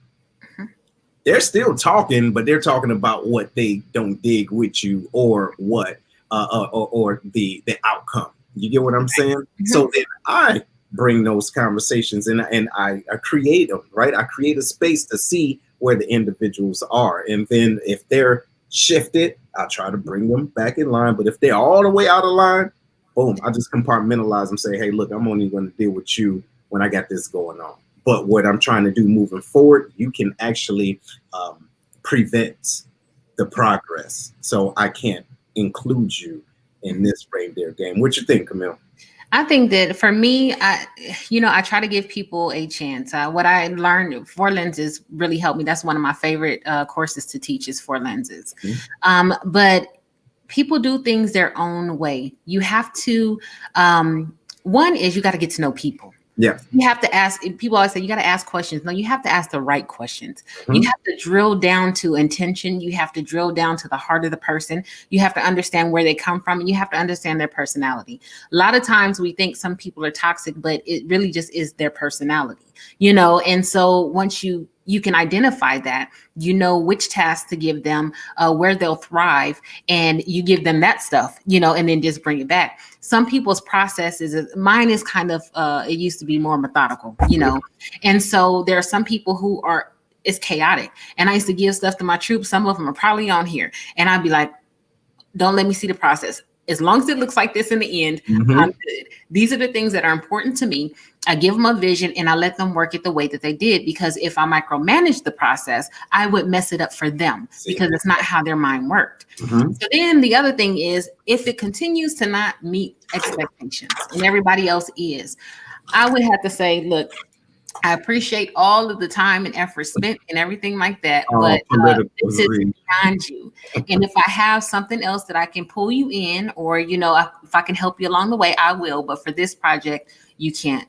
they're still talking, but they're talking about what they don't dig with you, or what, or the outcome. You get what I'm saying? Mm-hmm. So then I bring those conversations and I create them, right? I create a space to see where the individuals are, and then if they're shifted, I try to bring them back in line. But if they're all the way out of line, boom, I just compartmentalize them, say, hey, look, I'm only going to deal with you when I got this going on. But what I'm trying to do moving forward, you can actually prevent the progress. So I can't include you in this reindeer game. What you think, Camille? I think that for me, I try to give people a chance. What I learned, Four Lenses really helped me. That's one of my favorite courses to teach is Four Lenses. Mm-hmm. But people do things their own way. You have to, one is you got to get to know people. Yeah. You have to ask, people always say you got to ask questions. No, you have to ask the right questions. Mm-hmm. You have to drill down to intention. You have to drill down to the heart of the person. You have to understand where they come from, and you have to understand their personality. A lot of times we think some people are toxic, but it really just is their personality, and so once you can identify that, which tasks to give them, where they'll thrive, and you give them that stuff, and then just bring it back. Some people's processes, mine is kind of, it used to be more methodical, and so there are some people who it's chaotic. And I used to give stuff to my troops. Some of them are probably on here. And I'd be like, don't let me see the process. As long as it looks like this in the end, mm-hmm. I'm good. These are the things that are important to me. I give them a vision and I let them work it the way that they did, because if I micromanage the process, I would mess it up for them because it's not how their mind worked. Mm-hmm. So then the other thing is, if it continues to not meet expectations and everybody else is, I would have to say, look, I appreciate all of the time and effort spent and everything like that, but this is beyond you. And if I have something else that I can pull you in, or, if I can help you along the way, I will. But for this project, you can't,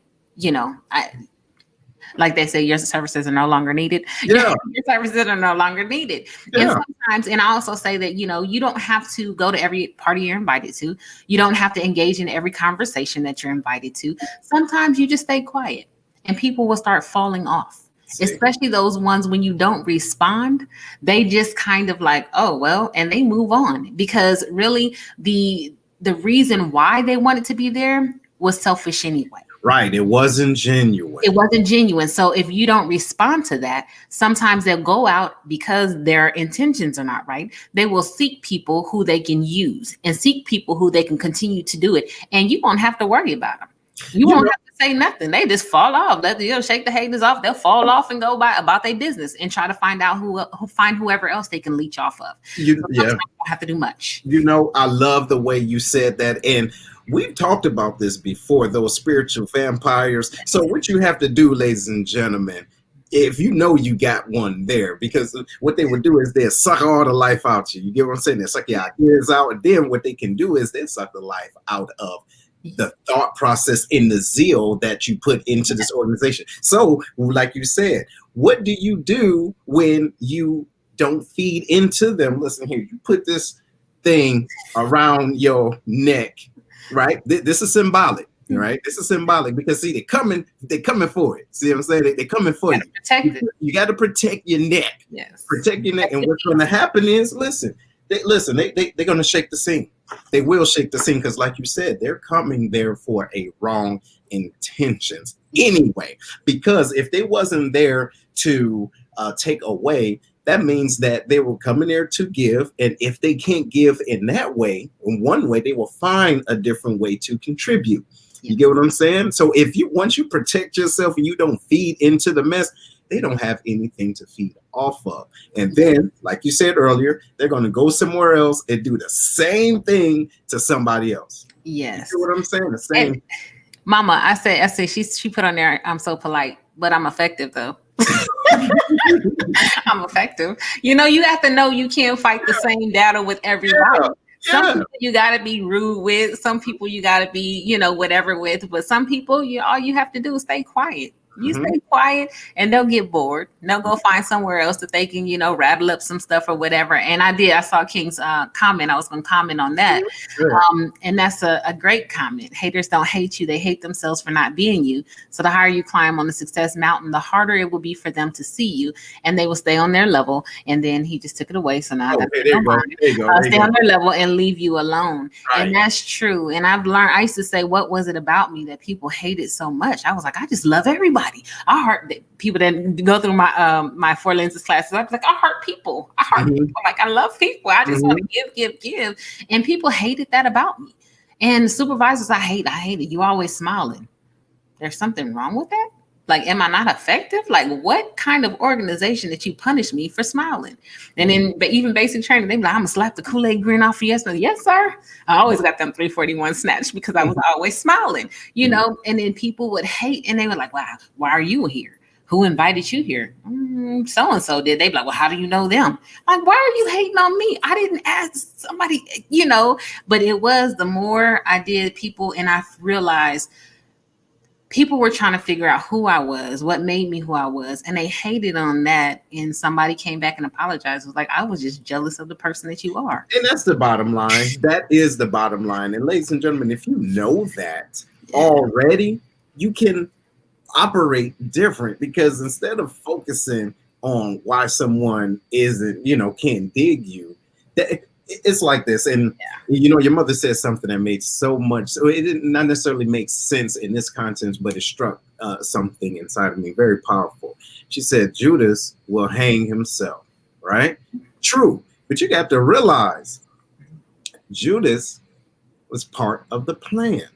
like they say, your services are no longer needed. Yeah. Your services are no longer needed. Yeah. And sometimes, and I also say that, you don't have to go to every party you're invited to. You don't have to engage in every conversation that you're invited to. Sometimes you just stay quiet. And people will start falling off, especially those ones when you don't respond. They just kind of like, oh, well, and they move on, because really the reason why they wanted to be there was selfish anyway. Right. It wasn't genuine. It wasn't genuine. So if you don't respond to that, sometimes they'll go out because their intentions are not right. They will seek people who they can use and seek people who they can continue to do it. And you won't have to worry about them. You won't have to say nothing. They just fall off. Shake the haters off. They'll fall off and go about their business and try to find out whoever else they can leech off of. You don't have to do much. I love the way you said that. And we've talked about this before, those spiritual vampires. So what you have to do, ladies and gentlemen, if you got one there, because what they would do is they'll suck all the life out you. You get what I'm saying? They suck your ideas out. And then what they can do is they suck the life out of the thought process and the zeal that you put into this organization. So, like you said, what do you do when you don't feed into them? Listen here, you put this thing around your neck, right? This is symbolic, right? This is symbolic because see, they're coming for it. See what I'm saying? They're coming for you. Protect it. You got to protect your neck. Yes. Protect your neck. And what's going to happen is, they're going to shake the scene. They will shake the scene because, like you said, they're coming there for a wrong intentions anyway. Because if they wasn't there to take away, that means that they will come in there to give. And if they can't give in that way, in one way, they will find a different way to contribute. You get what I'm saying? So once you protect yourself and you don't feed into the mess, they don't have anything to feed off of. And then, like you said earlier, they're going to go somewhere else and do the same thing to somebody else. Yes. You know what I'm saying? The same. And, Mama, I said she put on there, I'm so polite, but I'm effective though. I'm effective. You have to know you can't fight the same battle with everybody. Some people you got to be rude with. Some people you got to be, whatever with. But some people, all you have to do is stay quiet. You stay quiet and they'll get bored. They'll go find somewhere else that they can, rattle up some stuff or whatever. And I saw King's comment. I was going to comment on that. And that's a great comment. Haters don't hate you. They hate themselves for not being you. So the higher you climb on the success mountain, the harder it will be for them to see you. And they will stay on their level. And then he just took it away. So now I got to stay on their level and leave you alone. Right. And that's true. And I've learned, I used to say, what was it about me that people hated so much? I was like, I just love everybody. I heart people that go through my 4 lenses classes. I'm like, I heart people. I heart people. Like, I love people. I just want to give. And people hated that about me. And supervisors, I hate it. You always smiling. There's something wrong with that? Like, am I not effective? Like, what kind of organization did you punish me for smiling? And then even basic training, they be like, I'm going to slap the Kool-Aid grin off of you. Yes, sir. I always got them 341 snatched because I was always smiling, and then people would hate and they were like, wow, why are you here? Who invited you here? So-and-so did. They'd be like, well, how do you know them? Like, why are you hating on me? I didn't ask somebody, but it was the more I did people and I realized people were trying to figure out who I was, what made me who I was, and they hated on that. And somebody came back and apologized. It was like, I was just jealous of the person that you are. And that's the bottom line. That is the bottom line. And ladies and gentlemen, if you know that already, you can operate different because instead of focusing on why someone isn't, can't dig you, it's like this. And your mother said something that made so much, so it didn't not necessarily make sense in this context, but it struck something inside of me very powerful. She said Judas will hang himself, right? True, but you got to realize Judas was part of the plan.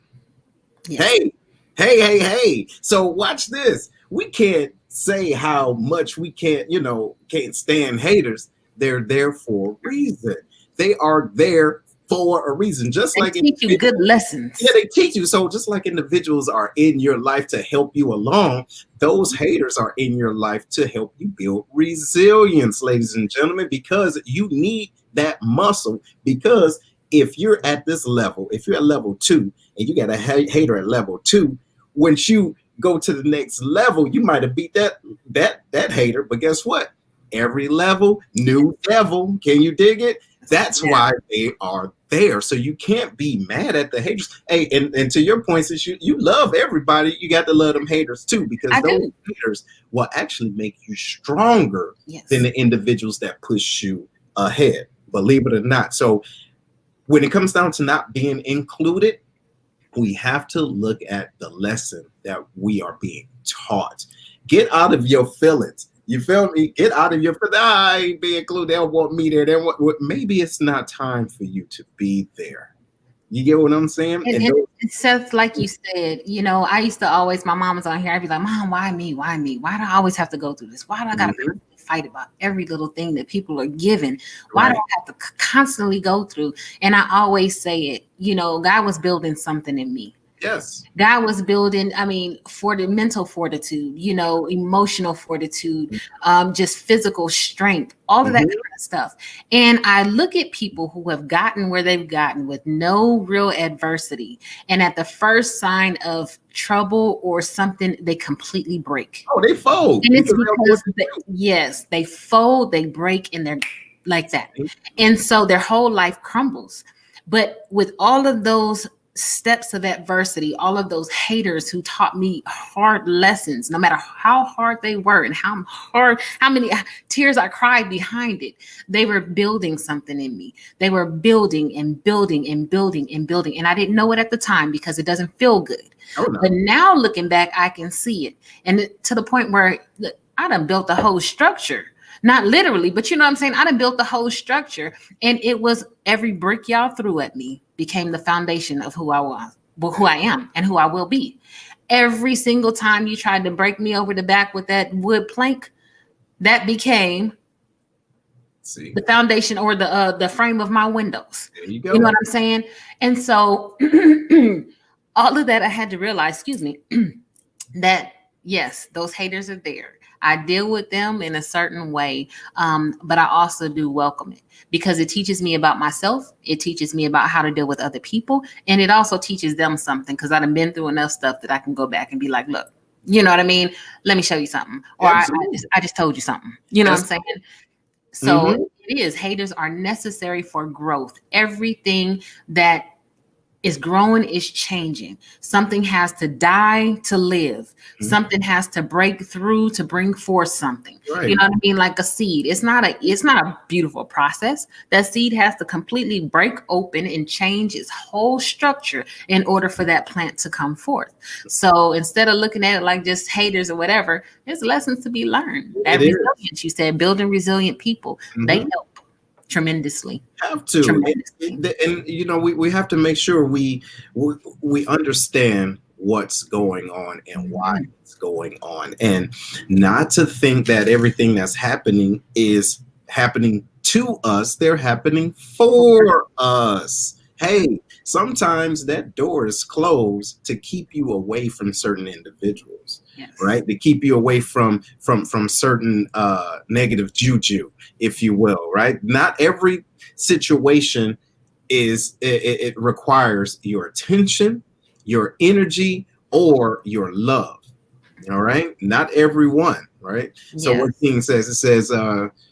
Hey, so watch this. We can't say how much we can't stand haters. They're there for a reason. They are there for a reason. They teach you good lessons. Yeah, they teach you. So just like individuals are in your life to help you along, those haters are in your life to help you build resilience, ladies and gentlemen, because you need that muscle. Because if you're at this level, if you're at level 2 and you got a hater at level 2, once you go to the next level, you might have beat that hater. But guess what? Every level, new devil. Can you dig it? That's why they are there. So you can't be mad at the haters. Hey, and to your point, since you love everybody, you got to love them haters too, because those haters will actually make you stronger than the individuals that push you ahead. Believe it or not. So when it comes down to not being included, we have to look at the lesson that we are being taught. Get out of your feelings. You feel me? Get out of your feelings. I ain't being included. They don't want me there. Maybe it's not time for you to be there. You get what I'm saying? And Seth, like you said, I used to always, my mom was on here. I'd be like, Mom, why me? Why me? Why do I always have to go through this? Why do I got to fight about every little thing that people are giving? Why do I have to constantly go through? And I always say it, God was building something in me. Yes. God was building, I mean, for the mental fortitude, you know, emotional fortitude, just physical strength, all of that Mhm. kind of stuff. And I look at people who have gotten where they've gotten with no real adversity. And at the first sign of trouble or something, they completely break. Oh, they fold And it's because they don't know what because, yes, they fold, they break, and they're like that. to do. And so their whole life crumbles. But with all of those steps of adversity, all of those haters who taught me hard lessons, no matter how hard they were and how many tears I cried behind it, they were building something in me. They were building and building and building and building. And I didn't know it at the time because it doesn't feel good. Oh no. But now looking back, I can see it. And to the point where look, I done built the whole structure. Not literally, but you know what I'm saying? I done built the whole structure. And it was every brick y'all threw at me became the foundation of who I was, well, who I am and who I will be. Every single time you tried to break me over the back with that wood plank, that became See, the foundation or the frame of my windows. there you go. You know what I'm saying? And so all of that I had to realize, excuse me, that yes, those haters are there. I deal with them in a certain way, but I also do welcome it because it teaches me about myself. It teaches me about how to deal with other people, and it also teaches them something because I've been through enough stuff that I can go back and be like, look, you know what I mean? Let me show you something, or Absolutely. I just told you something. You know what I'm saying? So Mhm. it is. Haters are necessary for growth. Everything that is growing is changing. Something has to die to live. Something has to break through to bring forth something. Right. You know what I mean? Like a seed. It's not a beautiful process. That seed has to completely break open and change its whole structure in order for that plant to come forth. So instead of looking at it like just haters or whatever, there's lessons to be learned. That It is. resilience, you said, building resilient people, they Mhm. help tremendously. Have to, Tremendously. and you know, we have to make sure we understand what's going on and why Mhm. it's going on, and not to think that everything that's happening is happening to us. They're happening for us. Hey, sometimes that door is closed to keep you away from certain individuals, Yes. right? To keep you away from certain negative juju, if you will, right? Not every situation it requires your attention, your energy, or your love. All right, not everyone, right? So Yes. what King says, it says,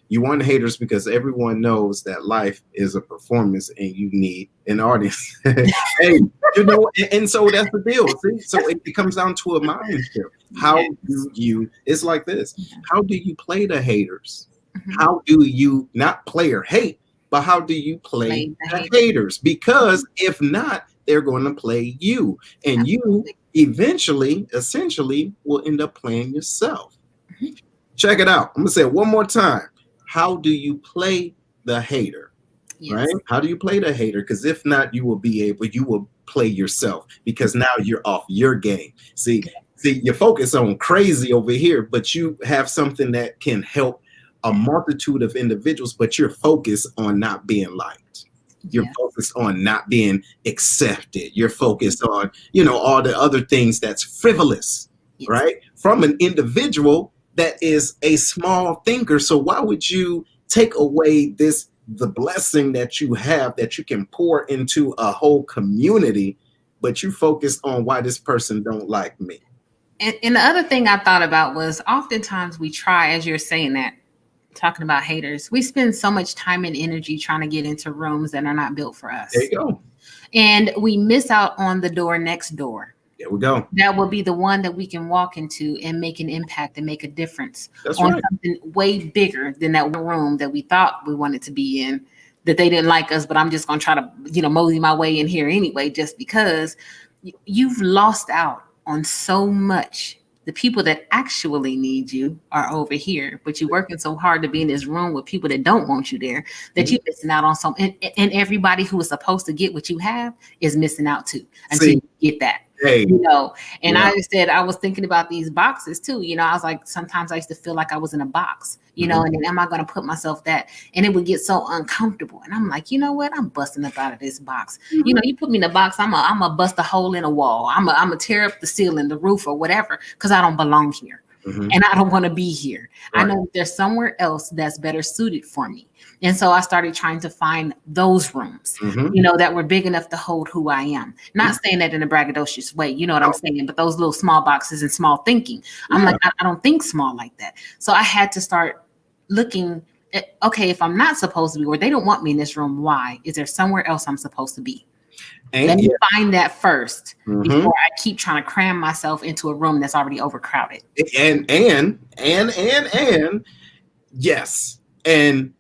you want haters because everyone knows that life is a performance and you need an audience. Hey, you know, and so that's the deal. See? So it comes down to a mindset. How Yes. do you, it's like this, how do you play the haters? Mhm. How do you not play or hate, but how do you play Play the the haters. haters? Because if not, they're going to play you, and you Absolutely. eventually, essentially, will end up playing yourself. Mhm. Check it out. I'm gonna say it one more time. How do you play the hater? Right? Yes. How do you play the hater? Because if not, you will play yourself because now you're off your game. See, you focus on crazy over here, but you have something that can help a multitude of individuals, but you're focused on not being liked. You're Yeah. focused on not being accepted. You're focused on, you know, all the other things that's frivolous, Yes. right? From an individual that is a small thinker. So why would you take away the blessing that you have that you can pour into a whole community, but you focus on why this person don't like me? And the other thing I thought about was oftentimes we try, as you're saying that, talking about haters, we spend so much time and energy trying to get into rooms that are not built for us. There you go. And we miss out on the door next door. There we go. That will be the one that we can walk into and make an impact and make a difference That's on right. something way bigger than that one room that we thought we wanted to be in, that they didn't like us, but I'm just going to try to, mosey my way in here anyway, just because you've lost out on so much. The people that actually need you are over here, but you're working so hard to be in this room with people that don't want you there that you're missing out on some. And everybody who is supposed to get what you have is missing out too until See, you get that. Hey, And yeah. I said, I was thinking about these boxes too. I was like, sometimes I used to feel like I was in a box, Mhm. and then am I going to put myself that? And it would get so uncomfortable. And I'm like, you know what? I'm busting up out of this box. Mhm. You put me in a box, I'm a bust a hole in a wall. I'm a tear up the ceiling, the roof, or whatever, because I don't belong here. Mhm. And I don't want to be here. I Right. know that there's somewhere else that's better suited for me. And so I started trying to find those rooms, Mhm. that were big enough to hold who I am. Not saying that in a braggadocious way, you know what I'm No. saying? But those little small boxes and small thinking. I'm Yeah. like, I don't think small like that. So I had to start looking at, okay, if I'm not supposed to be, or they don't want me in this room, why? Is there somewhere else I'm supposed to be? Let And me yeah. find that first Mhm. before I keep trying to cram myself into a room that's already overcrowded. And yes. And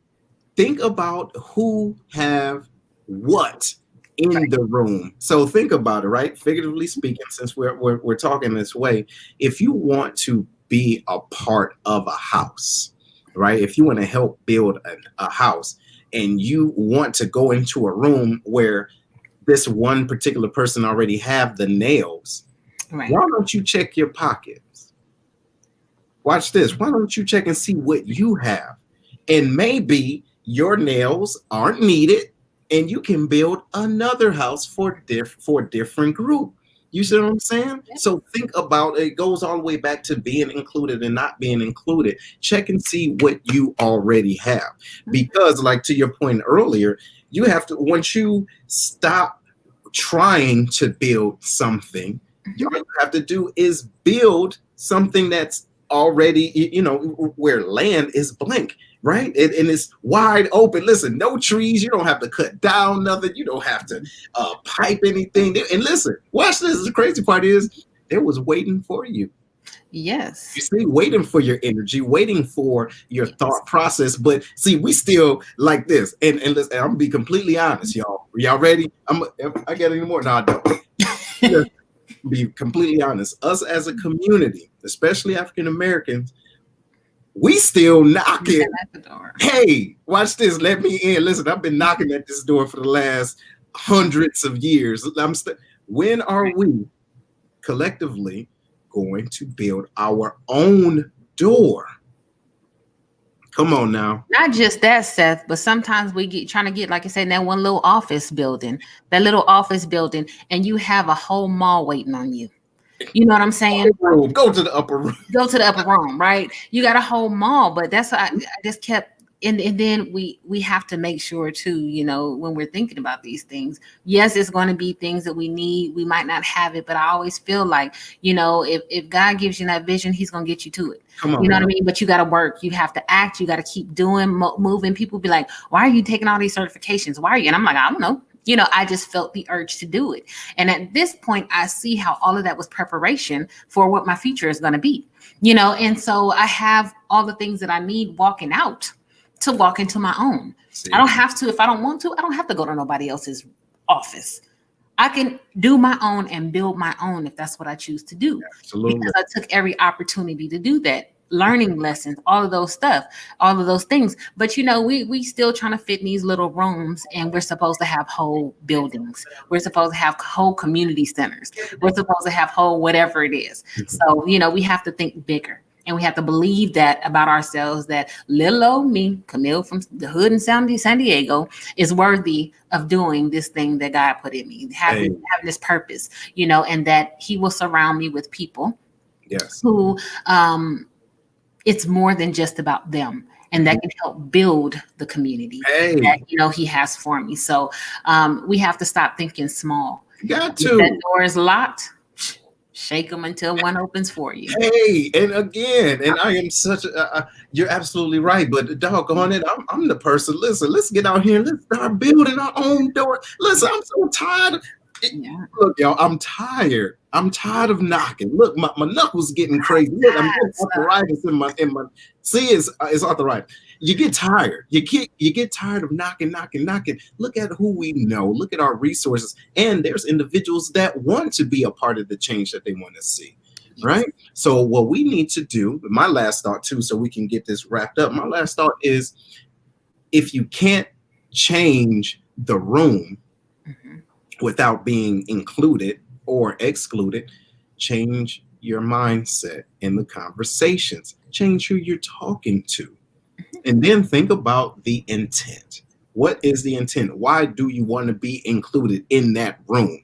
think about who have what in the room. So think about it, right? Figuratively speaking, since we're talking this way, if you want to be a part of a house, right? If you want to help build a house and you want to go into a room where this one particular person already have the nails, Right. why don't you check your pockets? Watch this. Why don't you check and see what you have? And maybe your nails aren't needed and you can build another house for a different group. You see what I'm saying? So think about it. It goes all the way back to being included and not being included. Check and see what you already have. Because, like to your point earlier, you have to, once you stop trying to build something, all you have to do is build something that's already, where land is blank, right? And it's wide open. Listen, no trees. You don't have to cut down nothing. You don't have to pipe anything. And listen, watch this. The crazy part is it was waiting for you. You Yes. see, waiting for your energy, waiting for your Yes. thought process. But see, we still like this. And listen, I'm gonna be completely honest, y'all. Y'all ready? I got any more? No, I don't. Let's be completely honest. Us as a community, especially African Americans, we still knocking. At the door. Hey, watch this. Let me in. Listen, I've been knocking at this door for the last hundreds of years. When are we collectively going to build our own door? Come on now. Not just that, Seth, but sometimes we get trying to get, like I said, that one little office building, and you have a whole mall waiting on you. You know what I'm saying? Room. Go to the upper room. Go to the upper room, right? You got a whole mall, but that's what I just kept. And then we have to make sure too, when we're thinking about these things. Yes, it's going to be things that we need. We might not have it, but I always feel like, if God gives you that vision, He's going to get you to it. Come on. You know what I mean? But you got to work. You have to act. You got to keep doing, moving. People be like, "Why are you taking all these certifications? Why are you?" And I'm like, I don't know. I just felt the urge to do it. And at this point, I see how all of that was preparation for what my future is going to be. And so I have all the things that I need walking out to walk into my own. See? I don't have to, if I don't want to, I don't have to go to nobody else's office. I can do my own and build my own if that's what I choose to do. Absolutely. Because I took every opportunity to do that. Learning lessons, all of those stuff, all of those things. But we still trying to fit in these little rooms, and we're supposed to have whole buildings. We're supposed to have whole community centers. We're supposed to have whole whatever it is. So, we have to think bigger. And we have to believe that about ourselves, that little old me, Camille from the hood in San Diego, is worthy of doing this thing that God put in me, having this purpose, and that He will surround me with people who it's more than just about them. And that can help build the community that, He has for me. So we have to stop thinking small. Got If to. that door is locked, shake them until one opens for you. Hey, and again, and I am such a, you're absolutely right, but doggone it, I'm the person. Listen, let's get out here and let's start building our own door. Listen, I'm so tired. Look, y'all, I'm tired. I'm tired of knocking. Look, my knuckles getting crazy. Look, I'm getting arthritis in my. See, it's arthritis. You get tired. You get tired of knocking. Look at who we know. Look at our resources. And there's individuals that want to be a part of the change that they want to see. Right? So what we need to do, my last thought too, so we can get this wrapped up. My last thought is, if you can't change the room without being included, or excluded, change your mindset in the conversations, change who you're talking to. And then think about the intent. What is the intent? Why do you want to be included in that room?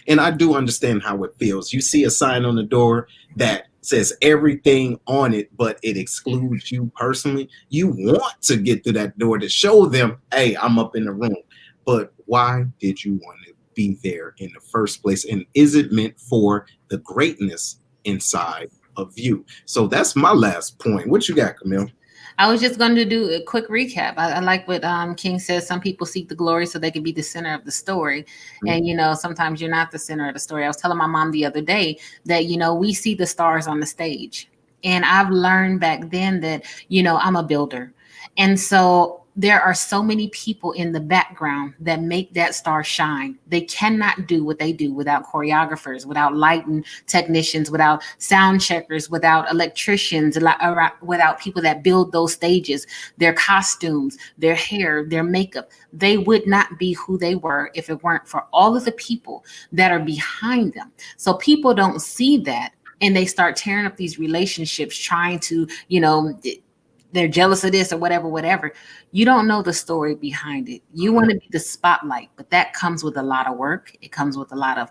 And I do understand how it feels. You see a sign on the door that says everything on it, but it excludes you personally. You want to get to that door to show them, hey, I'm up in the room. But why did you want to be there in the first place? And is it meant for the greatness inside of you? So that's my last point. What you got, Camille? I was just going to do a quick recap. I like what King says. Some people seek the glory so they can be the center of the story. And, sometimes you're not the center of the story. I was telling my mom the other day that, we see the stars on the stage. And I've learned back then that, I'm a builder. And so there are so many people in the background that make that star shine. They cannot do what they do without choreographers, without lighting technicians, without sound checkers, without electricians, without people that build those stages, their costumes, their hair, their makeup. They would not be who they were if it weren't for all of the people that are behind them. So people don't see that, and they start tearing up these relationships, trying to, they're jealous of this or whatever. You don't know the story behind it. You want to be the spotlight, but that comes with a lot of work. It comes with a lot of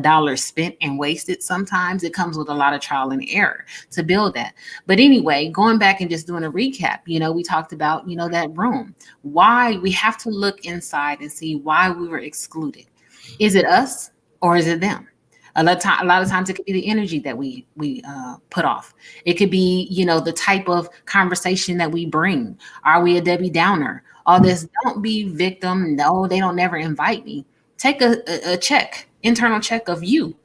dollars spent and wasted. Sometimes it comes with a lot of trial and error to build that. But anyway, going back and just doing a recap, we talked about, that room, why we have to look inside and see why we were excluded. Is it us or is it them? A lot of times it could be the energy that we put off. It could be, the type of conversation that we bring. Are we a Debbie Downer? All this, don't be victim. No, they don't never invite me. Take a check, internal check of you.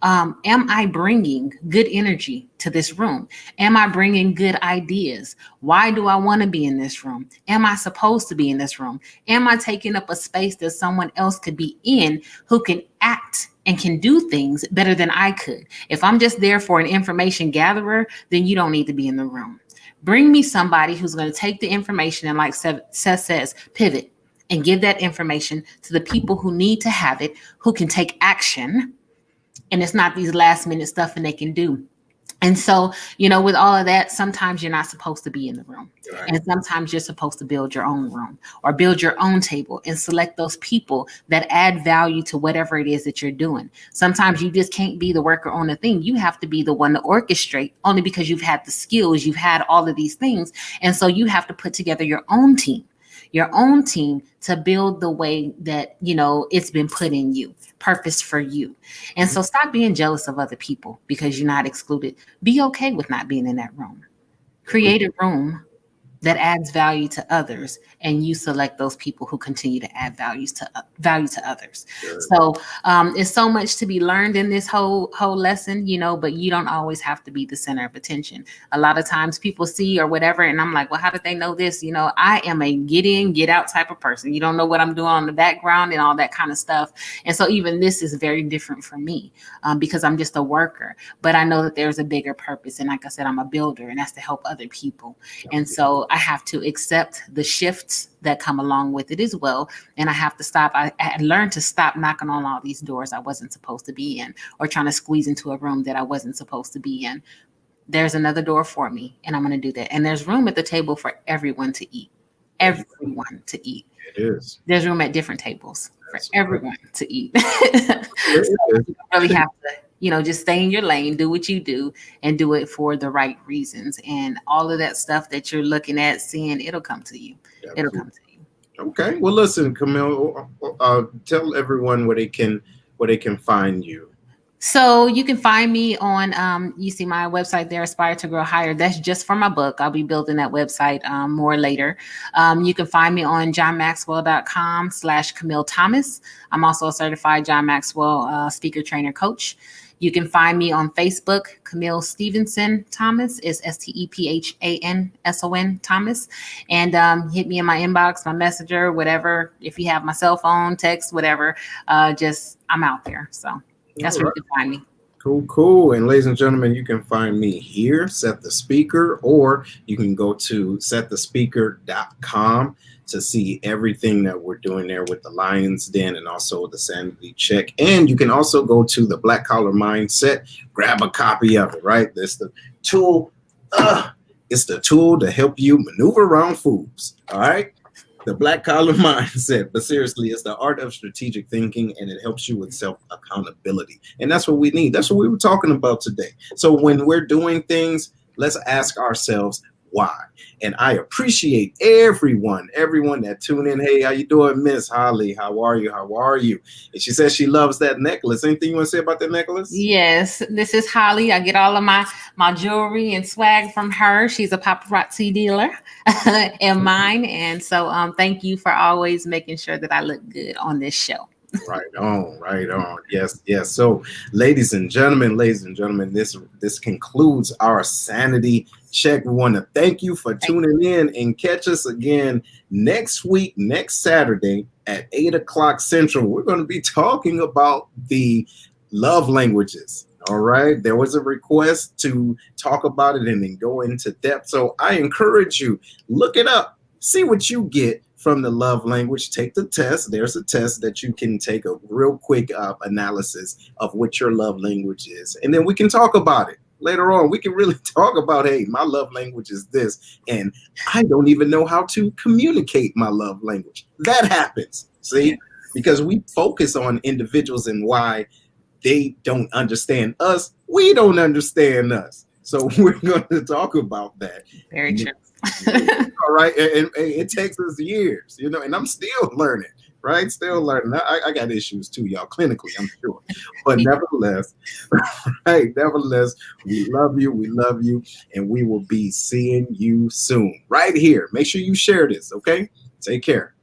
Am I bringing good energy to this room? Am I bringing good ideas? Why do I want to be in this room? Am I supposed to be in this room? Am I taking up a space that someone else could be in who can act and can do things better than I could? If I'm just there for an information gatherer, then you don't need to be in the room. Bring me somebody who's going to take the information and, like Seth says, pivot and give that information to the people who need to have it, who can take action. And it's not these last minute stuff and they can do. And so, with all of that, sometimes you're not supposed to be in the room. Right. And sometimes you're supposed to build your own room or build your own table and select those people that add value to whatever it is that you're doing. Sometimes you just can't be the worker on the thing. You have to be the one to orchestrate, only because you've had the skills, you've had all of these things. And so you have to put together your own team to build the way that, it's been put in you, purpose for you. And so stop being jealous of other people because you're not excluded. Be okay with not being in that room. Create a room that adds value to others, and you select those people who continue to add value to others. Sure. So it's so much to be learned in this whole lesson, but you don't always have to be the center of attention. A lot of times people see or whatever, and I'm like, well, how did they know this? I am a get in, get out type of person. You don't know what I'm doing on the background and all that kind of stuff. And so even this is very different for me because I'm just a worker, but I know that there's a bigger purpose. And like I said, I'm a builder, and that's to help other people. And so I have to accept the shifts that come along with it as well. And I have to stop. I learned to stop knocking on all these doors I wasn't supposed to be in, or trying to squeeze into a room that I wasn't supposed to be in. There's another door for me, and I'm going to do that. And there's room at the table for everyone to eat. Everyone to eat. It is. There's room at different tables for everyone to eat. So you really have to, just stay in your lane, do what you do, and do it for the right reasons. And all of that stuff that you're looking at, seeing, it'll come to you. Absolutely. It'll come to you. Okay. Well, listen, Camille, tell everyone where they can find you. So you can find me on, you see my website there, Aspire to Grow Higher. That's just for my book. I'll be building that website more later. You can find me on johnmaxwell.com/Camille Thomas. I'm also a certified John Maxwell speaker, trainer, coach. You can find me on Facebook, Camille Stevenson Thomas. It's STEPHANSON Thomas. And hit me in my inbox, my messenger, whatever. If you have my cell phone, text, whatever, I'm out there. So that's where you can find me. Cool, cool. And ladies and gentlemen, you can find me here, Set the Speaker, or you can go to setthespeaker.com to see everything that we're doing there with the Lions Den and also the Sanity Check. And you can also go to the Black Collar Mindset, grab a copy of it, right? That's the tool. It's the tool to help you maneuver around fools. All right. The Black Collar Mindset. But seriously, it's the art of strategic thinking, and it helps you with self accountability. And that's what we need. That's what we were talking about today. So when we're doing things, let's ask ourselves why. And I appreciate everyone that tune in. Hey, how you doing, Miss Holly? How are you? How are you? And she says she loves that necklace. Anything you want to say about that necklace? Yes, this is Holly. I get all of my jewelry and swag from her. She's a paparazzi dealer and mine. And so thank you for always making sure that I look good on this show. Right on, right on. Yes, yes. So, ladies and gentlemen, this concludes our Sanity Check. We want to thank you for tuning in, and catch us again next week, next Saturday at 8 o'clock Central. We're going to be talking about the love languages. All right. There was a request to talk about it and then go into depth. So I encourage you, look it up, see what you get from the love language. Take the test. There's a test that you can take, a real quick analysis of what your love language is. And then we can talk about it later on. We can really talk about, hey, my love language is this, and I don't even know how to communicate my love language. That happens, see, because we focus on individuals and why they don't understand us. We don't understand us. So we're going to talk about that. Very true. All right. And it takes us years, and I'm still learning, right? Still learning. I got issues too, y'all, clinically, I'm sure. But nevertheless, right, we love you, and we will be seeing you soon right here. Make sure you share this, okay? Take care.